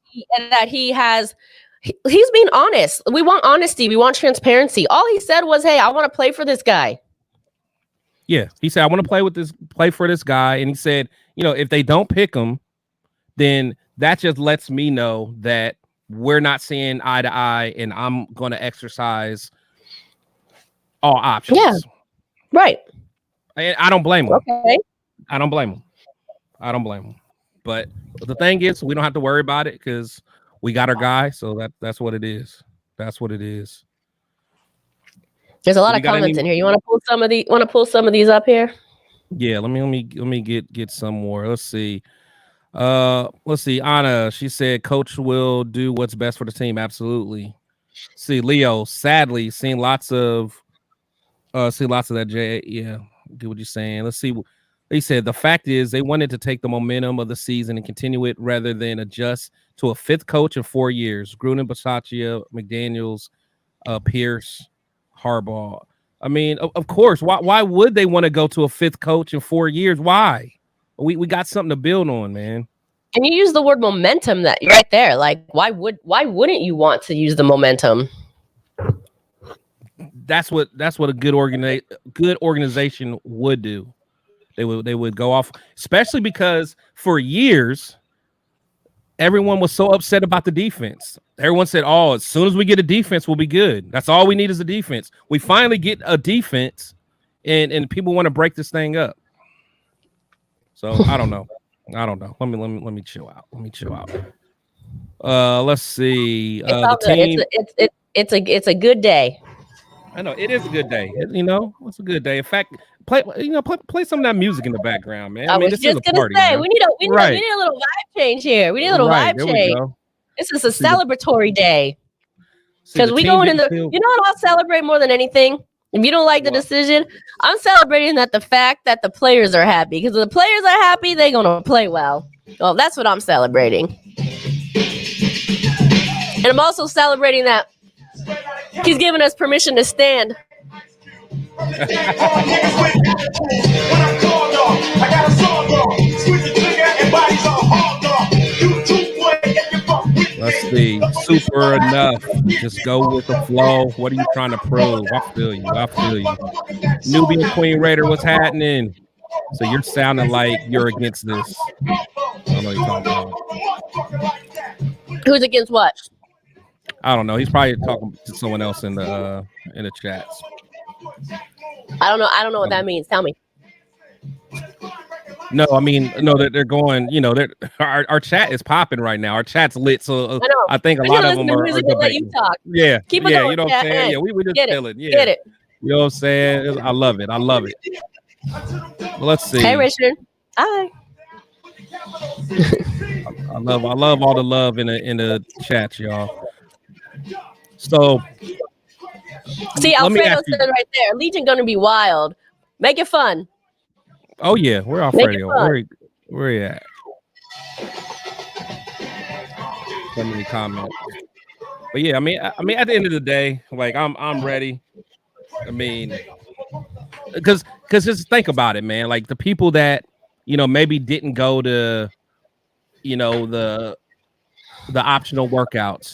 he has. He's being honest. We want honesty. We want transparency. All he said was, "Hey, I want to play for this guy." Yeah, he said, "I want to play for this guy," and he said, if they don't pick him, then that just lets me know that we're not seeing eye to eye, and I'm going to exercise all options. Yeah, right. And I don't blame him. Okay, I don't blame him. But the thing is, we don't have to worry about it because we got our guy, so that's what it is. That's what it is. There's a lot of comments in here. You want to pull some of these up here? Yeah, let me get some more. Let's see. Anna, she said Coach will do what's best for the team. Absolutely. See, Leo, sadly, seen lots of that. Jay, yeah, get what you're saying. Let's see. He said the fact is they wanted to take the momentum of the season and continue it rather than adjust to a fifth coach in 4 years. Gruden, Bisaccia, McDaniels, Pierce, Harbaugh. I mean, of course. Why would they want to go to a fifth coach in 4 years? Why? We got something to build on, man. And you use the word momentum that right there. Like, why wouldn't you want to use the momentum? That's what a good organization would do. They would go off, especially because for years everyone was so upset about the defense. Everyone said, "Oh, as soon as we get a defense, we'll be good. That's all we need is a defense." We finally get a defense, and people want to break this thing up. So I don't know. Let me chill out. Let's see. The team. It's a good day. I know it is a good day. It's a good day. In fact, play some of that music in the background, man. I mean, was just gonna say we need a little vibe change here. We need a little vibe change. This is a celebratory day because we going in the. You know what I'll celebrate more than anything? If you don't like the decision, I'm celebrating that the fact that the players are happy, because if the players are happy, they're gonna play well. Well, that's what I'm celebrating, and I'm also celebrating that he's giving us permission to stand. Let's see. Super enough. Just go with the flow. What are you trying to prove? I feel you. Nubian Queen Raider, what's happening? So you're sounding like you're against this. I don't know what you're talking about. Who's against what? I don't know. He's probably talking to someone else in the chats. I don't know what that means. Tell me. No, I mean, no, they're going. Our chat is popping right now. Our chat's lit, so I think a lot of them are debating. Yeah, keep it going. You know what I'm saying? Yeah, we just feeling. Yeah, get it. You know what I'm saying? I love it. Well, let's see. Hey, Richard. Hi. I love all the love in the chat, y'all. So, see, Alfredo said right there, Legion gonna be wild. Make it fun. Oh yeah, we're Alfredo. Where you at? So many comments. But yeah, I mean, at the end of the day, like I'm ready. I mean, because just think about it, man. Like the people that maybe didn't go to the optional workouts,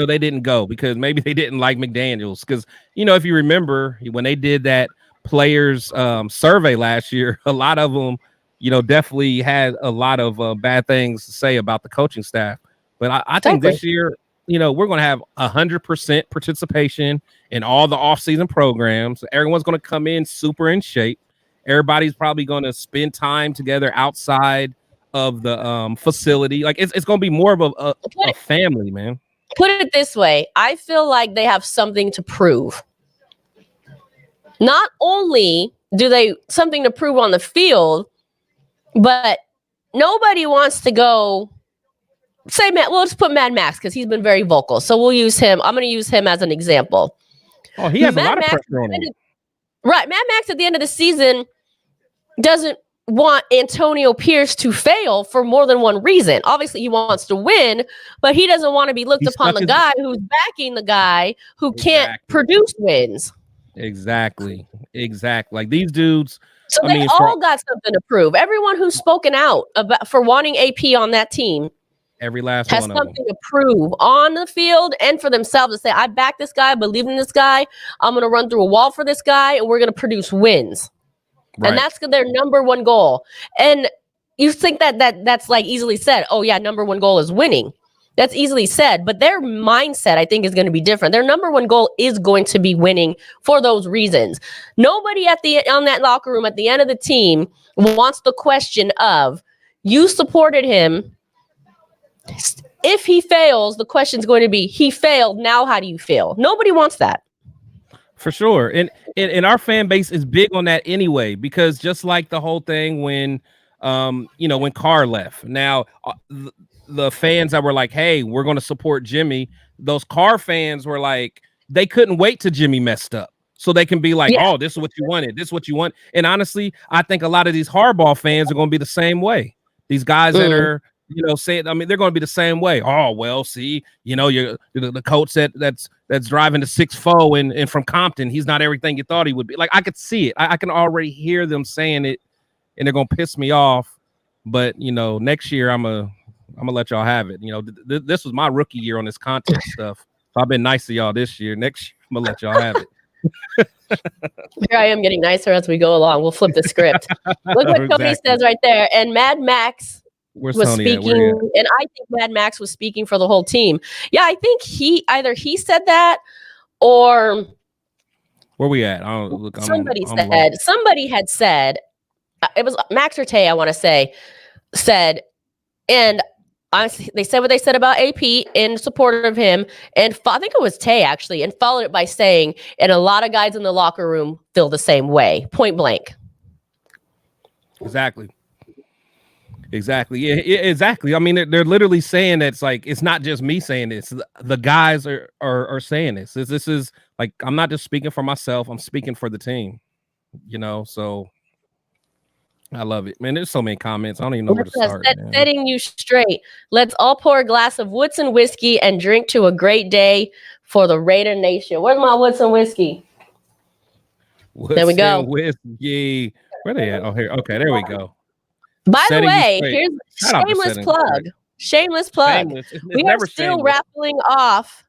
they didn't go because maybe they didn't like McDaniels. Because if you remember when they did that players survey last year, a lot of them definitely had a lot of bad things to say about the coaching staff. But I think this year we're going to have 100% participation in all the off-season programs. Everyone's going to come in super in shape. Everybody's probably going to spend time together outside of the facility. Like it's going to be more of a family, man. Put it this way. I feel like they have something to prove. Not only do they something to prove on the field, but nobody wants to go say, Matt, well, let's put Mad Max because he's been very vocal. So we'll use him. I'm going to use him as an example. Oh, he has a lot of pressure on him. Right. Mad Max at the end of the season doesn't want Antonio Pierce to fail for more than one reason. Obviously, he wants to win, but he doesn't want to be looked upon the guy who's backing the guy who can't produce wins. Exactly. Like these dudes. So they all got something to prove. Everyone who's spoken out about for wanting AP on that team, every last has one of something them to prove on the field and for themselves to say, I back this guy, I believe in this guy. I'm going to run through a wall for this guy, and we're going to produce wins. Right. And that's their number one goal. And you think that's like easily said. Oh yeah, number one goal is winning. That's easily said, but their mindset, I think, is going to be different. Their number one goal is going to be winning for those reasons. Nobody on that locker room at the end of the team wants the question of, you supported him. If he fails, the question is going to be, he failed. Now, how do you feel? Nobody wants that. For sure. And our fan base is big on that anyway, because just like the whole thing when Carr left. Now, the fans that were like, hey, we're going to support Jimmy, those Carr fans were like, they couldn't wait till Jimmy messed up so they can be like, oh, this is what you wanted. This is what you want. And honestly, I think a lot of these hardball fans are going to be the same way. These guys that are, saying, I mean, they're going to be the same way. Oh, well, see, you're the coach that's driving the 6'4" and from Compton, he's not everything you thought he would be. Like, I could see it. I can already hear them saying it, and they're going to piss me off. But, next year I'm going to let y'all have it. This was my rookie year on this content stuff. So I've been nice to y'all this year. Next year, I'm going to let y'all have it. Here I am getting nicer as we go along. We'll flip the script. Look what Tony says right there. And Mad Max was speaking, and I think Mad Max was speaking for the whole team. Yeah, I think he said that, or where we at? Somebody had said it was Max or Tay, I want to said, and they said what they said about AP in support of him, and I think it was Tay actually, and followed it by saying, and a lot of guys in the locker room feel the same way, point blank. Exactly. Yeah, exactly. I mean, they're literally saying that it's not just me saying this. The guys are saying this. This is like, I'm not just speaking for myself. I'm speaking for the team. So I love it, man. There's so many comments. I don't even know where to start. Setting you straight. Let's all pour a glass of Woodson whiskey and drink to a great day for the Raider Nation. Where's my Woodson whiskey? There we go. Whiskey. Where they at? Oh, here. Okay, there we go. By the way, here's a shameless plug. We are still raffling off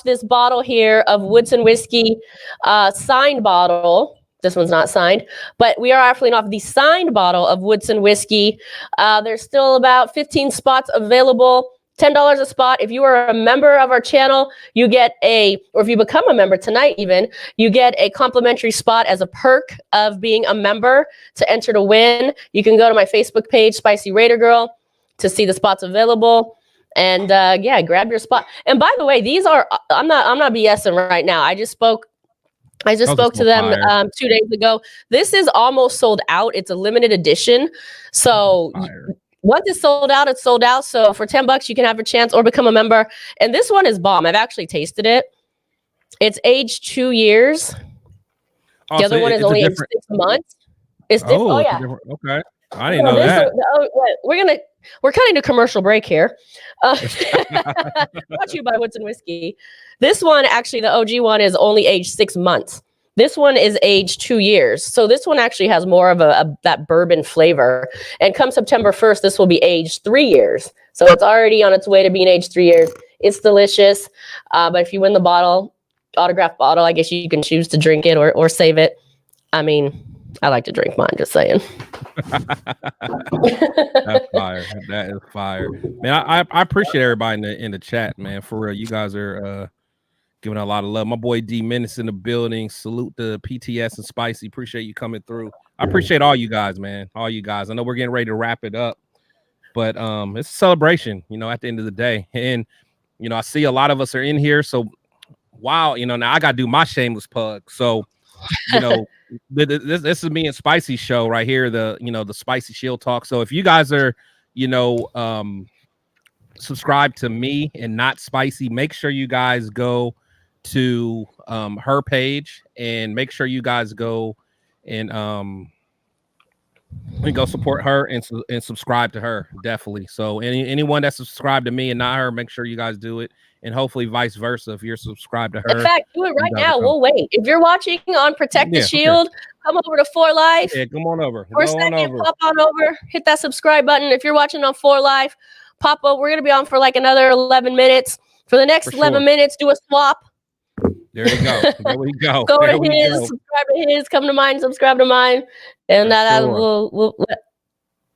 this bottle here of Woodson whiskey, signed bottle. This one's not signed, but we are raffling off the signed bottle of Woodson whiskey. There's still about 15 spots available. $10 a spot. If you are a member of our channel, you get or if you become a member tonight even, you get a complimentary spot as a perk of being a member to enter to win. You can go to my Facebook page, Spicy Raider Girl, to see the spots available. And grab your spot. And by the way, these are, I'm not BSing right now. I just spoke to them 2 days ago. This is almost sold out. It's a limited edition. So once it's sold out, it's sold out. So for $10, you can have a chance or become a member. And this one is bomb. I've actually tasted it. It's aged 2 years. The other one is only aged 6 months. It's different. Oh yeah. Okay. I didn't know that. We're cutting to commercial break here. Brought to you by Woodson Whiskey. This one, actually, the OG one is only aged 6 months. This one is aged 2 years. So this one actually has more of that bourbon flavor. And come September 1st, this will be aged 3 years. So it's already on its way to being aged 3 years. It's delicious. But if you win the bottle, autographed bottle, I guess you can choose to drink it or save it. I mean, I like to drink mine, just saying. That's fire. That is fire. Man, I appreciate everybody in the chat, man. For real. You guys are giving a lot of love. My boy D Menace in the building. Salute to PTS and Spicy. Appreciate you coming through. I appreciate all you guys, man. All you guys. I know we're getting ready to wrap it up, but it's a celebration, at the end of the day. And I see a lot of us are in here. So wow, now I gotta do my shameless plug. So this is me and Spicy show right here, the Spicy Shield Talk. So if you guys are subscribe to me and not Spicy, make sure you guys go to her page and make sure you guys go and go support her and subscribe to her, definitely. So anyone that's subscribed to me and not her, make sure you guys do it. And hopefully vice versa. If you're subscribed to her, in fact, do it right now. We'll wait. If you're watching on Protect the Shield, come over to 4 Life. Yeah, come on over. For a second, pop on over. Hit that subscribe button. If you're watching on 4 Life, pop up. We're gonna be on for like another 11 minutes. For the next 11 minutes, do a swap. There you go. There we go. Go to his, subscribe to his, come to mine, subscribe to mine, and we'll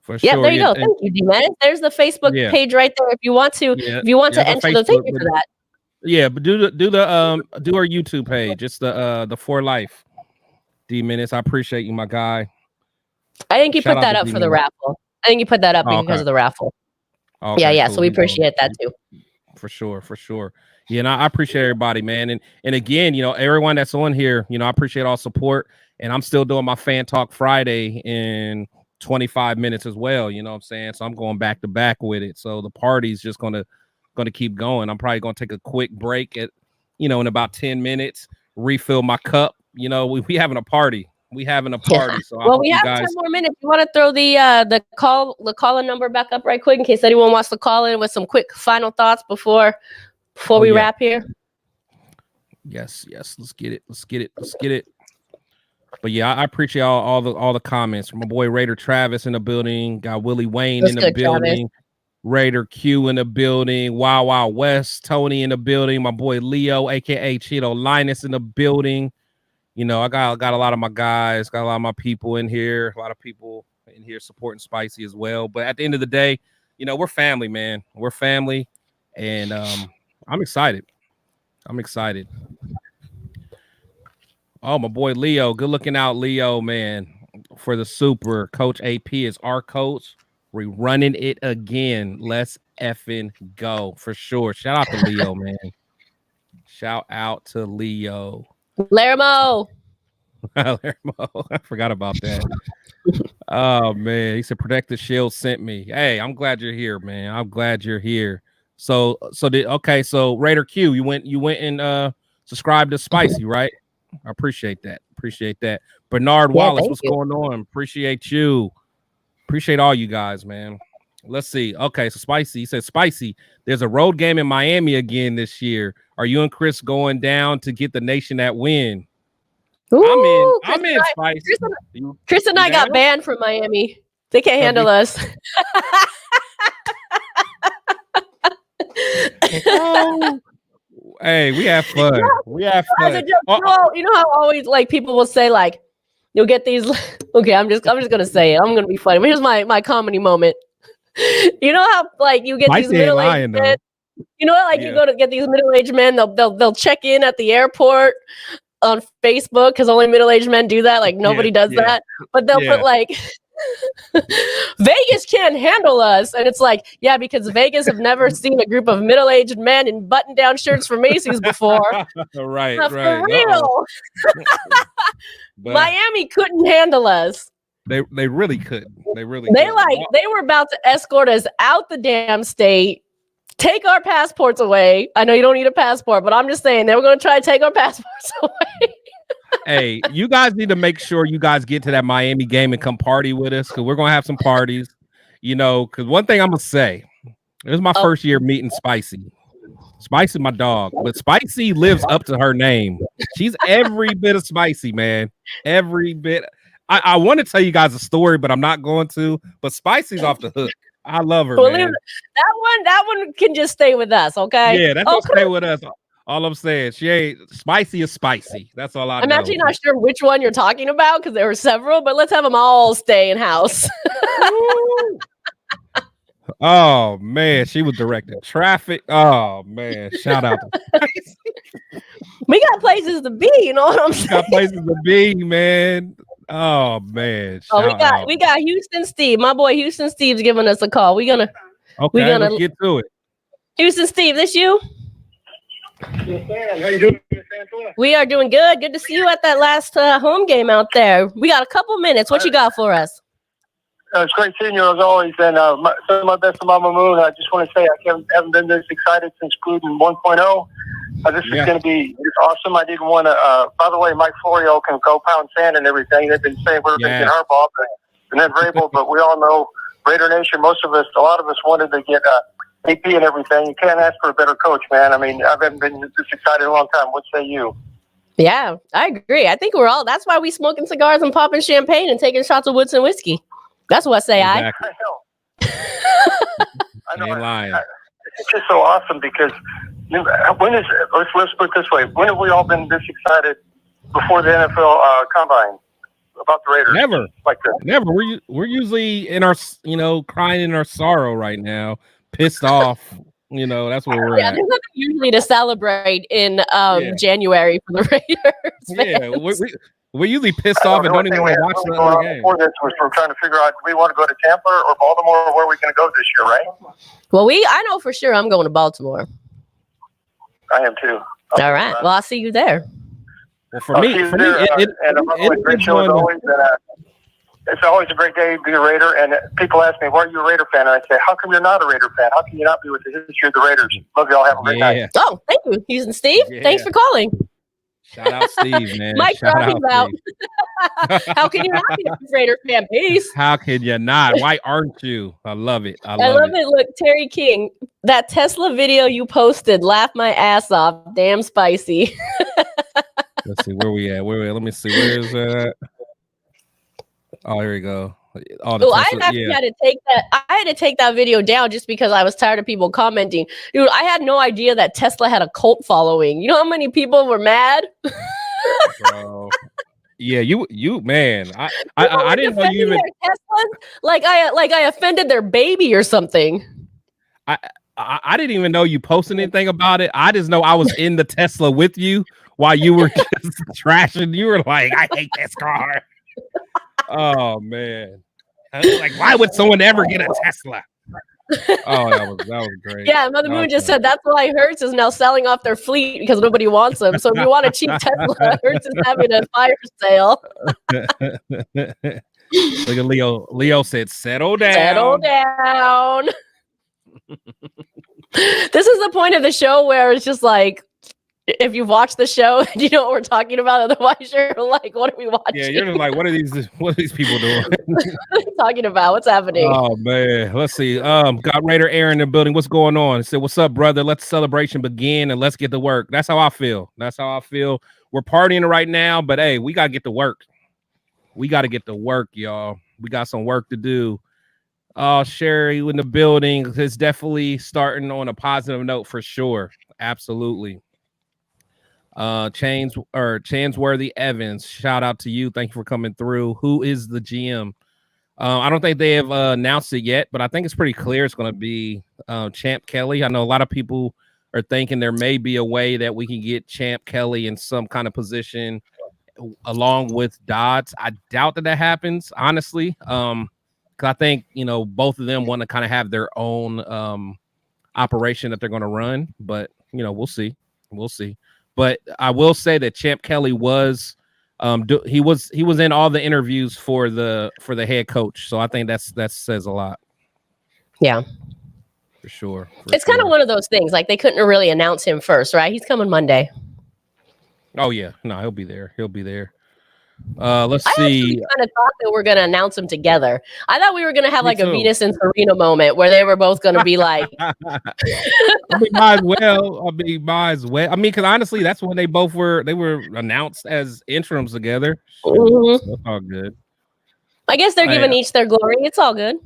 for sure. Yeah, there you go. Thank you, D-Man. There's the Facebook page right there. If you want to, enter, thank you for that. Yeah, but do our YouTube page. It's the 4 Life. D-Menace, I appreciate you, my guy. I think you put that up for the raffle. I think you put that up because of the raffle. Okay, cool. So we appreciate that too. For sure. Yeah, and I appreciate everybody, man. And again, everyone that's on here, I appreciate all support. And I'm still doing my Fan Talk Friday in 25 minutes as well. You know what I'm saying? So I'm going back to back with it. So the party's just gonna keep going. I'm probably gonna take a quick break at in about 10 minutes, refill my cup. We having a party. We having a party, so I Well, hope we you have guys. 10 more minutes. You want to throw the call-in number back up right quick in case anyone wants to call in with some quick final thoughts before we wrap here? Yes. Let's get it. But yeah, I appreciate all the comments. My boy Raider Travis in the building. Got Willie Wayne in the building. Travis. Raider Q in the building. Wild West Tony in the building. My boy Leo, aka Cheeto Linus, in the building. You know, I got a lot of my guys, got a lot of my people in here, a lot of people in here supporting Spicy as well. But at the end of the day, you know, we're family, man. We're family, and I'm excited. Oh, my boy Leo, good looking out, Leo, man. For the super, Coach AP is our coach. We're running it again. Let's effing go for sure. Shout out to Leo, man. Shout out to Leo. Lermo. Lermo. I forgot about that. Oh man, he said Protect the Shield sent me. Hey, I'm glad you're here, man. I'm glad you're here. So Raider Q, you went and subscribed to Spicy, right? I appreciate that. Bernard Wallace, what's going on? Appreciate you. Appreciate all you guys, man. Let's see. Okay, so Spicy, he said, Spicy, there's a road game in Miami again this year. Are you and Chris going down to get the nation that win? Ooh, I'm in, Spicy. Chris and I got banned from Miami. They can't handle us. Hey, we have fun. You know how always like people will say like you'll get these. Okay, I'm just gonna say it. I'm gonna be funny. Here's my comedy moment. You know how like you get these middle-aged men. You know, like you go to get these middle-aged men. They'll check in at the airport on Facebook because only middle-aged men do that. Like nobody does that, but they'll put like. Vegas can't handle us, and it's like, yeah, because Vegas have never seen a group of middle-aged men in button-down shirts from Macy's before. right. For real. Miami couldn't handle us. They really couldn't. They were about to escort us out the damn state, take our passports away. I know you don't need a passport, but I'm just saying they were going to try to take our passports away. Hey, you guys need to make sure you guys get to that Miami game and come party with us because we're going to have some parties, you know, because one thing I'm going to say, it was my first year meeting Spicy. Spicy, my dog, but Spicy lives up to her name. She's every bit of Spicy, man. Every bit. I want to tell you guys a story, but I'm not going to. But Spicy's off the hook. I love her, man. That one can just stay with us, okay? Yeah, that's gonna stay with us. All I'm saying, she ain't Spicy is Spicy. That's all I know. I'm actually not sure which one you're talking about because there were several, but let's have them all stay in house. Oh man, she was directing traffic. Oh man, shout out to Spicy. We got places to be, you know what I'm saying? We got places to be, man. Oh man. We got Houston Steve. My boy Houston Steve's giving us a call. We're gonna get to it. Houston Steve, this you? Yes, ma'am. How you doing? We are doing good. Good to see you at that last home game out there. We got a couple minutes. What you got for us? It's great seeing you as always. And my best to Mama Moon. I just want to say I haven't been this excited since Gluten 1.0. This is going to be awesome. I didn't want to. By the way, Mike Florio can go pound sand and everything. They've been saying we're going to get Harbaugh, but never able. But we all know Raider Nation. A lot of us wanted to get AP and everything. You can't ask for a better coach, man. I mean, I haven't been this excited in a long time. What say you? Yeah, I agree. I think we're all. That's why we smoking cigars and popping champagne and taking shots of Woodson whiskey. That's what exactly. I know. Lying. It's just so awesome because let's put it this way. When have we all been this excited before the NFL combine about the Raiders? Never. Like this. Never. We're usually in our, crying in our sorrow right now, pissed off. That's where we're at. There's nothing usually to celebrate in January for the Raiders. Yeah, we're usually pissed off and don't even want to watch the other game. Before this was we're trying to figure out, do we want to go to Tampa or Baltimore, or where are we going to go this year, right? Well, I know for sure I'm going to Baltimore. I am too. All right. Well, I'll see you there. Well, for me, it's always a great day to be a Raider. And people ask me, why are you a Raider fan? And I say, how come you're not a Raider fan? How can you not be with the history of the Raiders? Love you all. Have a great night. Oh, thank you, Houston Steve. Yeah. Thanks for calling. Shout out Steve, man. Mike Shout dropping out. How can you not be a Raider fan? Peace. How can you not? Why aren't you? I love it. I love it. it. Look, Terry King, that Tesla video you posted, laugh my ass off. Damn spicy. Let's see where we at. Let me see. Where is that? Oh, here we go. I actually had to take that. I had to take that video down just because I was tired of people commenting. Dude, I had no idea that Tesla had a cult following. You know how many people were mad? Bro. Yeah, you man. I didn't know you even Teslas? Like I offended their baby or something. I didn't even know you posted anything about it. I just know I was in the Tesla with you while you were just trashing. You were like, I hate this car. Oh man. Like, why would someone ever get a Tesla? Oh, that was great. Yeah, Mother Moon just said that's why Hertz is now selling off their fleet because nobody wants them. So if you want a cheap Tesla, Hertz is having a fire sale. Look at Leo. Leo said, settle down. Settle down. This is the point of the show where it's just like, if you've watched the show, you know what we're talking about. Otherwise, you're like, what are we watching? Yeah, you're just like, what are these people doing? What are you talking about? What's happening? Oh man, let's see. Got Raider Aaron in the building. What's going on? He said, what's up, brother? Let the celebration begin and let's get to work. That's how I feel. We're partying right now, but hey, we gotta get to work. Y'all. We got some work to do. Oh, Sherry in the building. It's definitely starting on a positive note for sure. Absolutely. Chansworthy Evans, shout out to you. Thank you for coming through. Who is the GM? I don't think they have announced it yet, but I think it's pretty clear it's going to be Champ Kelly. I know a lot of people are thinking there may be a way that we can get Champ Kelly in some kind of position along with Dodds. I doubt that happens, honestly. Because I think, both of them want to kind of have their own operation that they're going to run, but we'll see. But I will say that Champ Kelly was he was in all the interviews for the head coach. So I think that says a lot. Yeah. For sure. It's kind of one of those things. Like they couldn't really announce him first, right? He's coming Monday. Oh yeah. No, he'll be there. Let's see. I kind of thought that we're going to announce them together. I thought we were going to have like a Venus and Serena moment where they were both going to be like. Might as well. I mean, because honestly, that's when they were announced as interims together. Mm-hmm. So that's all good. I guess they're giving each their glory. It's all good.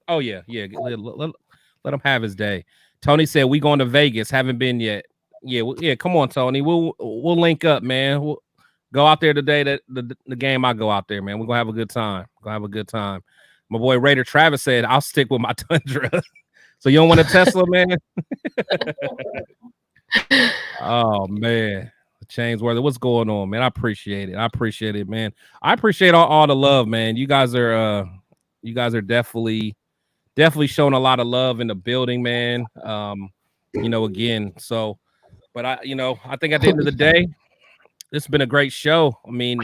Oh yeah. Let him have his day. Tony said we going to Vegas. Haven't been yet. Yeah. Come on, Tony. We'll link up, man. We'll go out there today. That the game I go out there, man. We're gonna have a good time. My boy Raider Travis said, I'll stick with my Tundra. So you don't want a Tesla, man? Oh man. Chainsworthy, what's going on, man? I appreciate it, man. I appreciate all the love, man. You guys are definitely showing a lot of love in the building, man. Again. So, but I think at the end of the day, it's been a great show. I mean,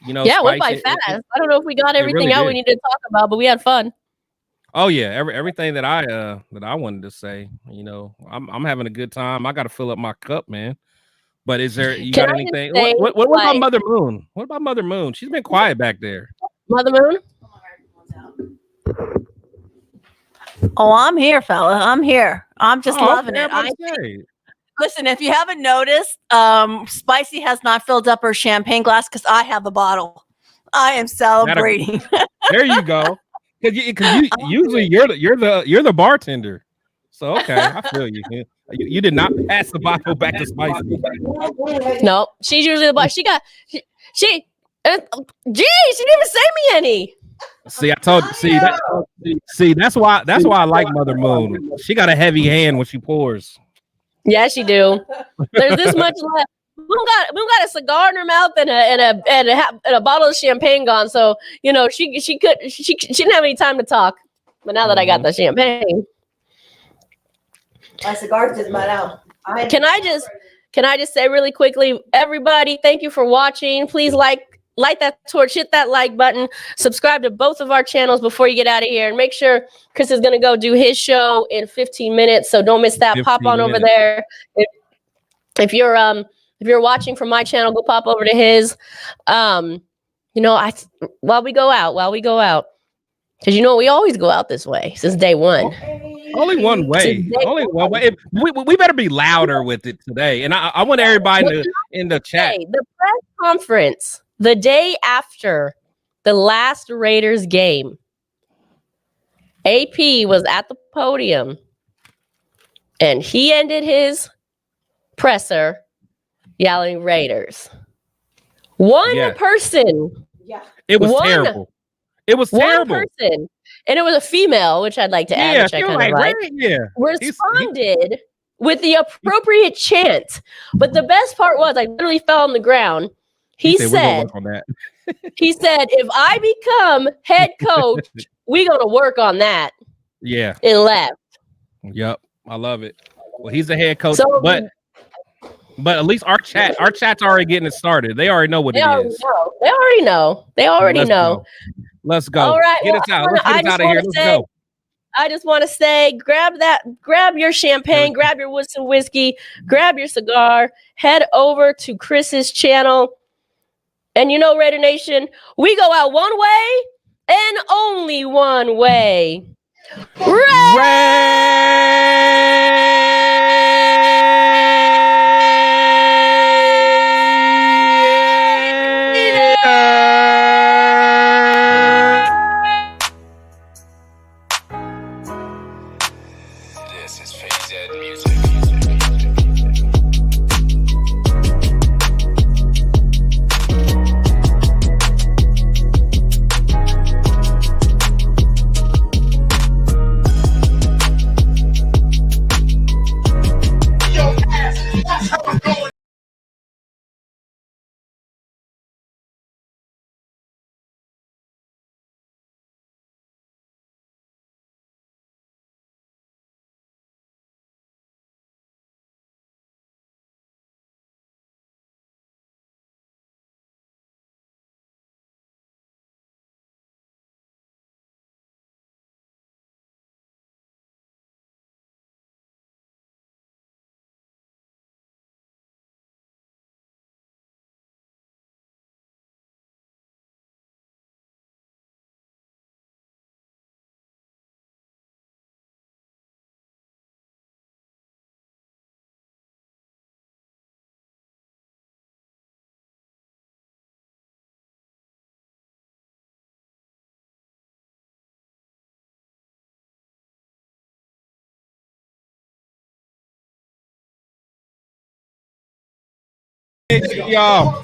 it went by fast. I don't know if we got everything really out we needed to talk about, but we had fun. Oh yeah, everything that I wanted to say. I'm having a good time. I got to fill up my cup, man. But is there got anything? What about Mother Moon? What about Mother Moon? She's been quiet back there. Mother Moon? Oh, I'm here, fella. I'm here. I'm just loving it. Listen, if you haven't noticed, Spicy has not filled up her champagne glass because I have the bottle. I am celebrating. There you go. Because usually you're the bartender. So okay, I feel you. You did not pass the bottle back to Spicy. No, she's usually the boss. She didn't even send me any. See, I told you. See, that's why I like Mother Moon. She got a heavy hand when she pours. Yeah, she do. There's this much left. Moon got a cigar in her mouth and a bottle of champagne gone. So she didn't have any time to talk. But now that I got the champagne, my cigar's just about out. Can I just say really quickly, everybody, thank you for watching. Please like that torch, hit that like button, subscribe to both of our channels before you get out of here, and make sure Chris is going to go do his show in 15 minutes. So don't miss that. Pop on over there. If you're If you're watching from my channel, go pop over to his. While we go out, because we always go out this way since day one. Only one way. Only one way. We better be louder with it today. And I want everybody in the chat. The press conference the day after the last Raiders game, AP was at the podium and he ended his presser yelling Raiders. One person. Yeah. It was terrible. It was terrible. One person. And it was a female, which I'd like to add, which I kind of like. Responded with the appropriate chant. But the best part was I literally fell on the ground. He said, he said, if I become head coach, we're going to work on that. Yeah. And left. Yep. I love it. Well, he's the head coach, but at least our chat's already getting it started. They already know what it is. They already know. Let's go. All right. Get us out. Let's get us out of here. Let's go. I just want to say, grab your champagne, grab your Woodson whiskey, grab your cigar, head over to Chris's channel. And Raider Nation, we go out one way and only one way. This is Phase Music. Y'all.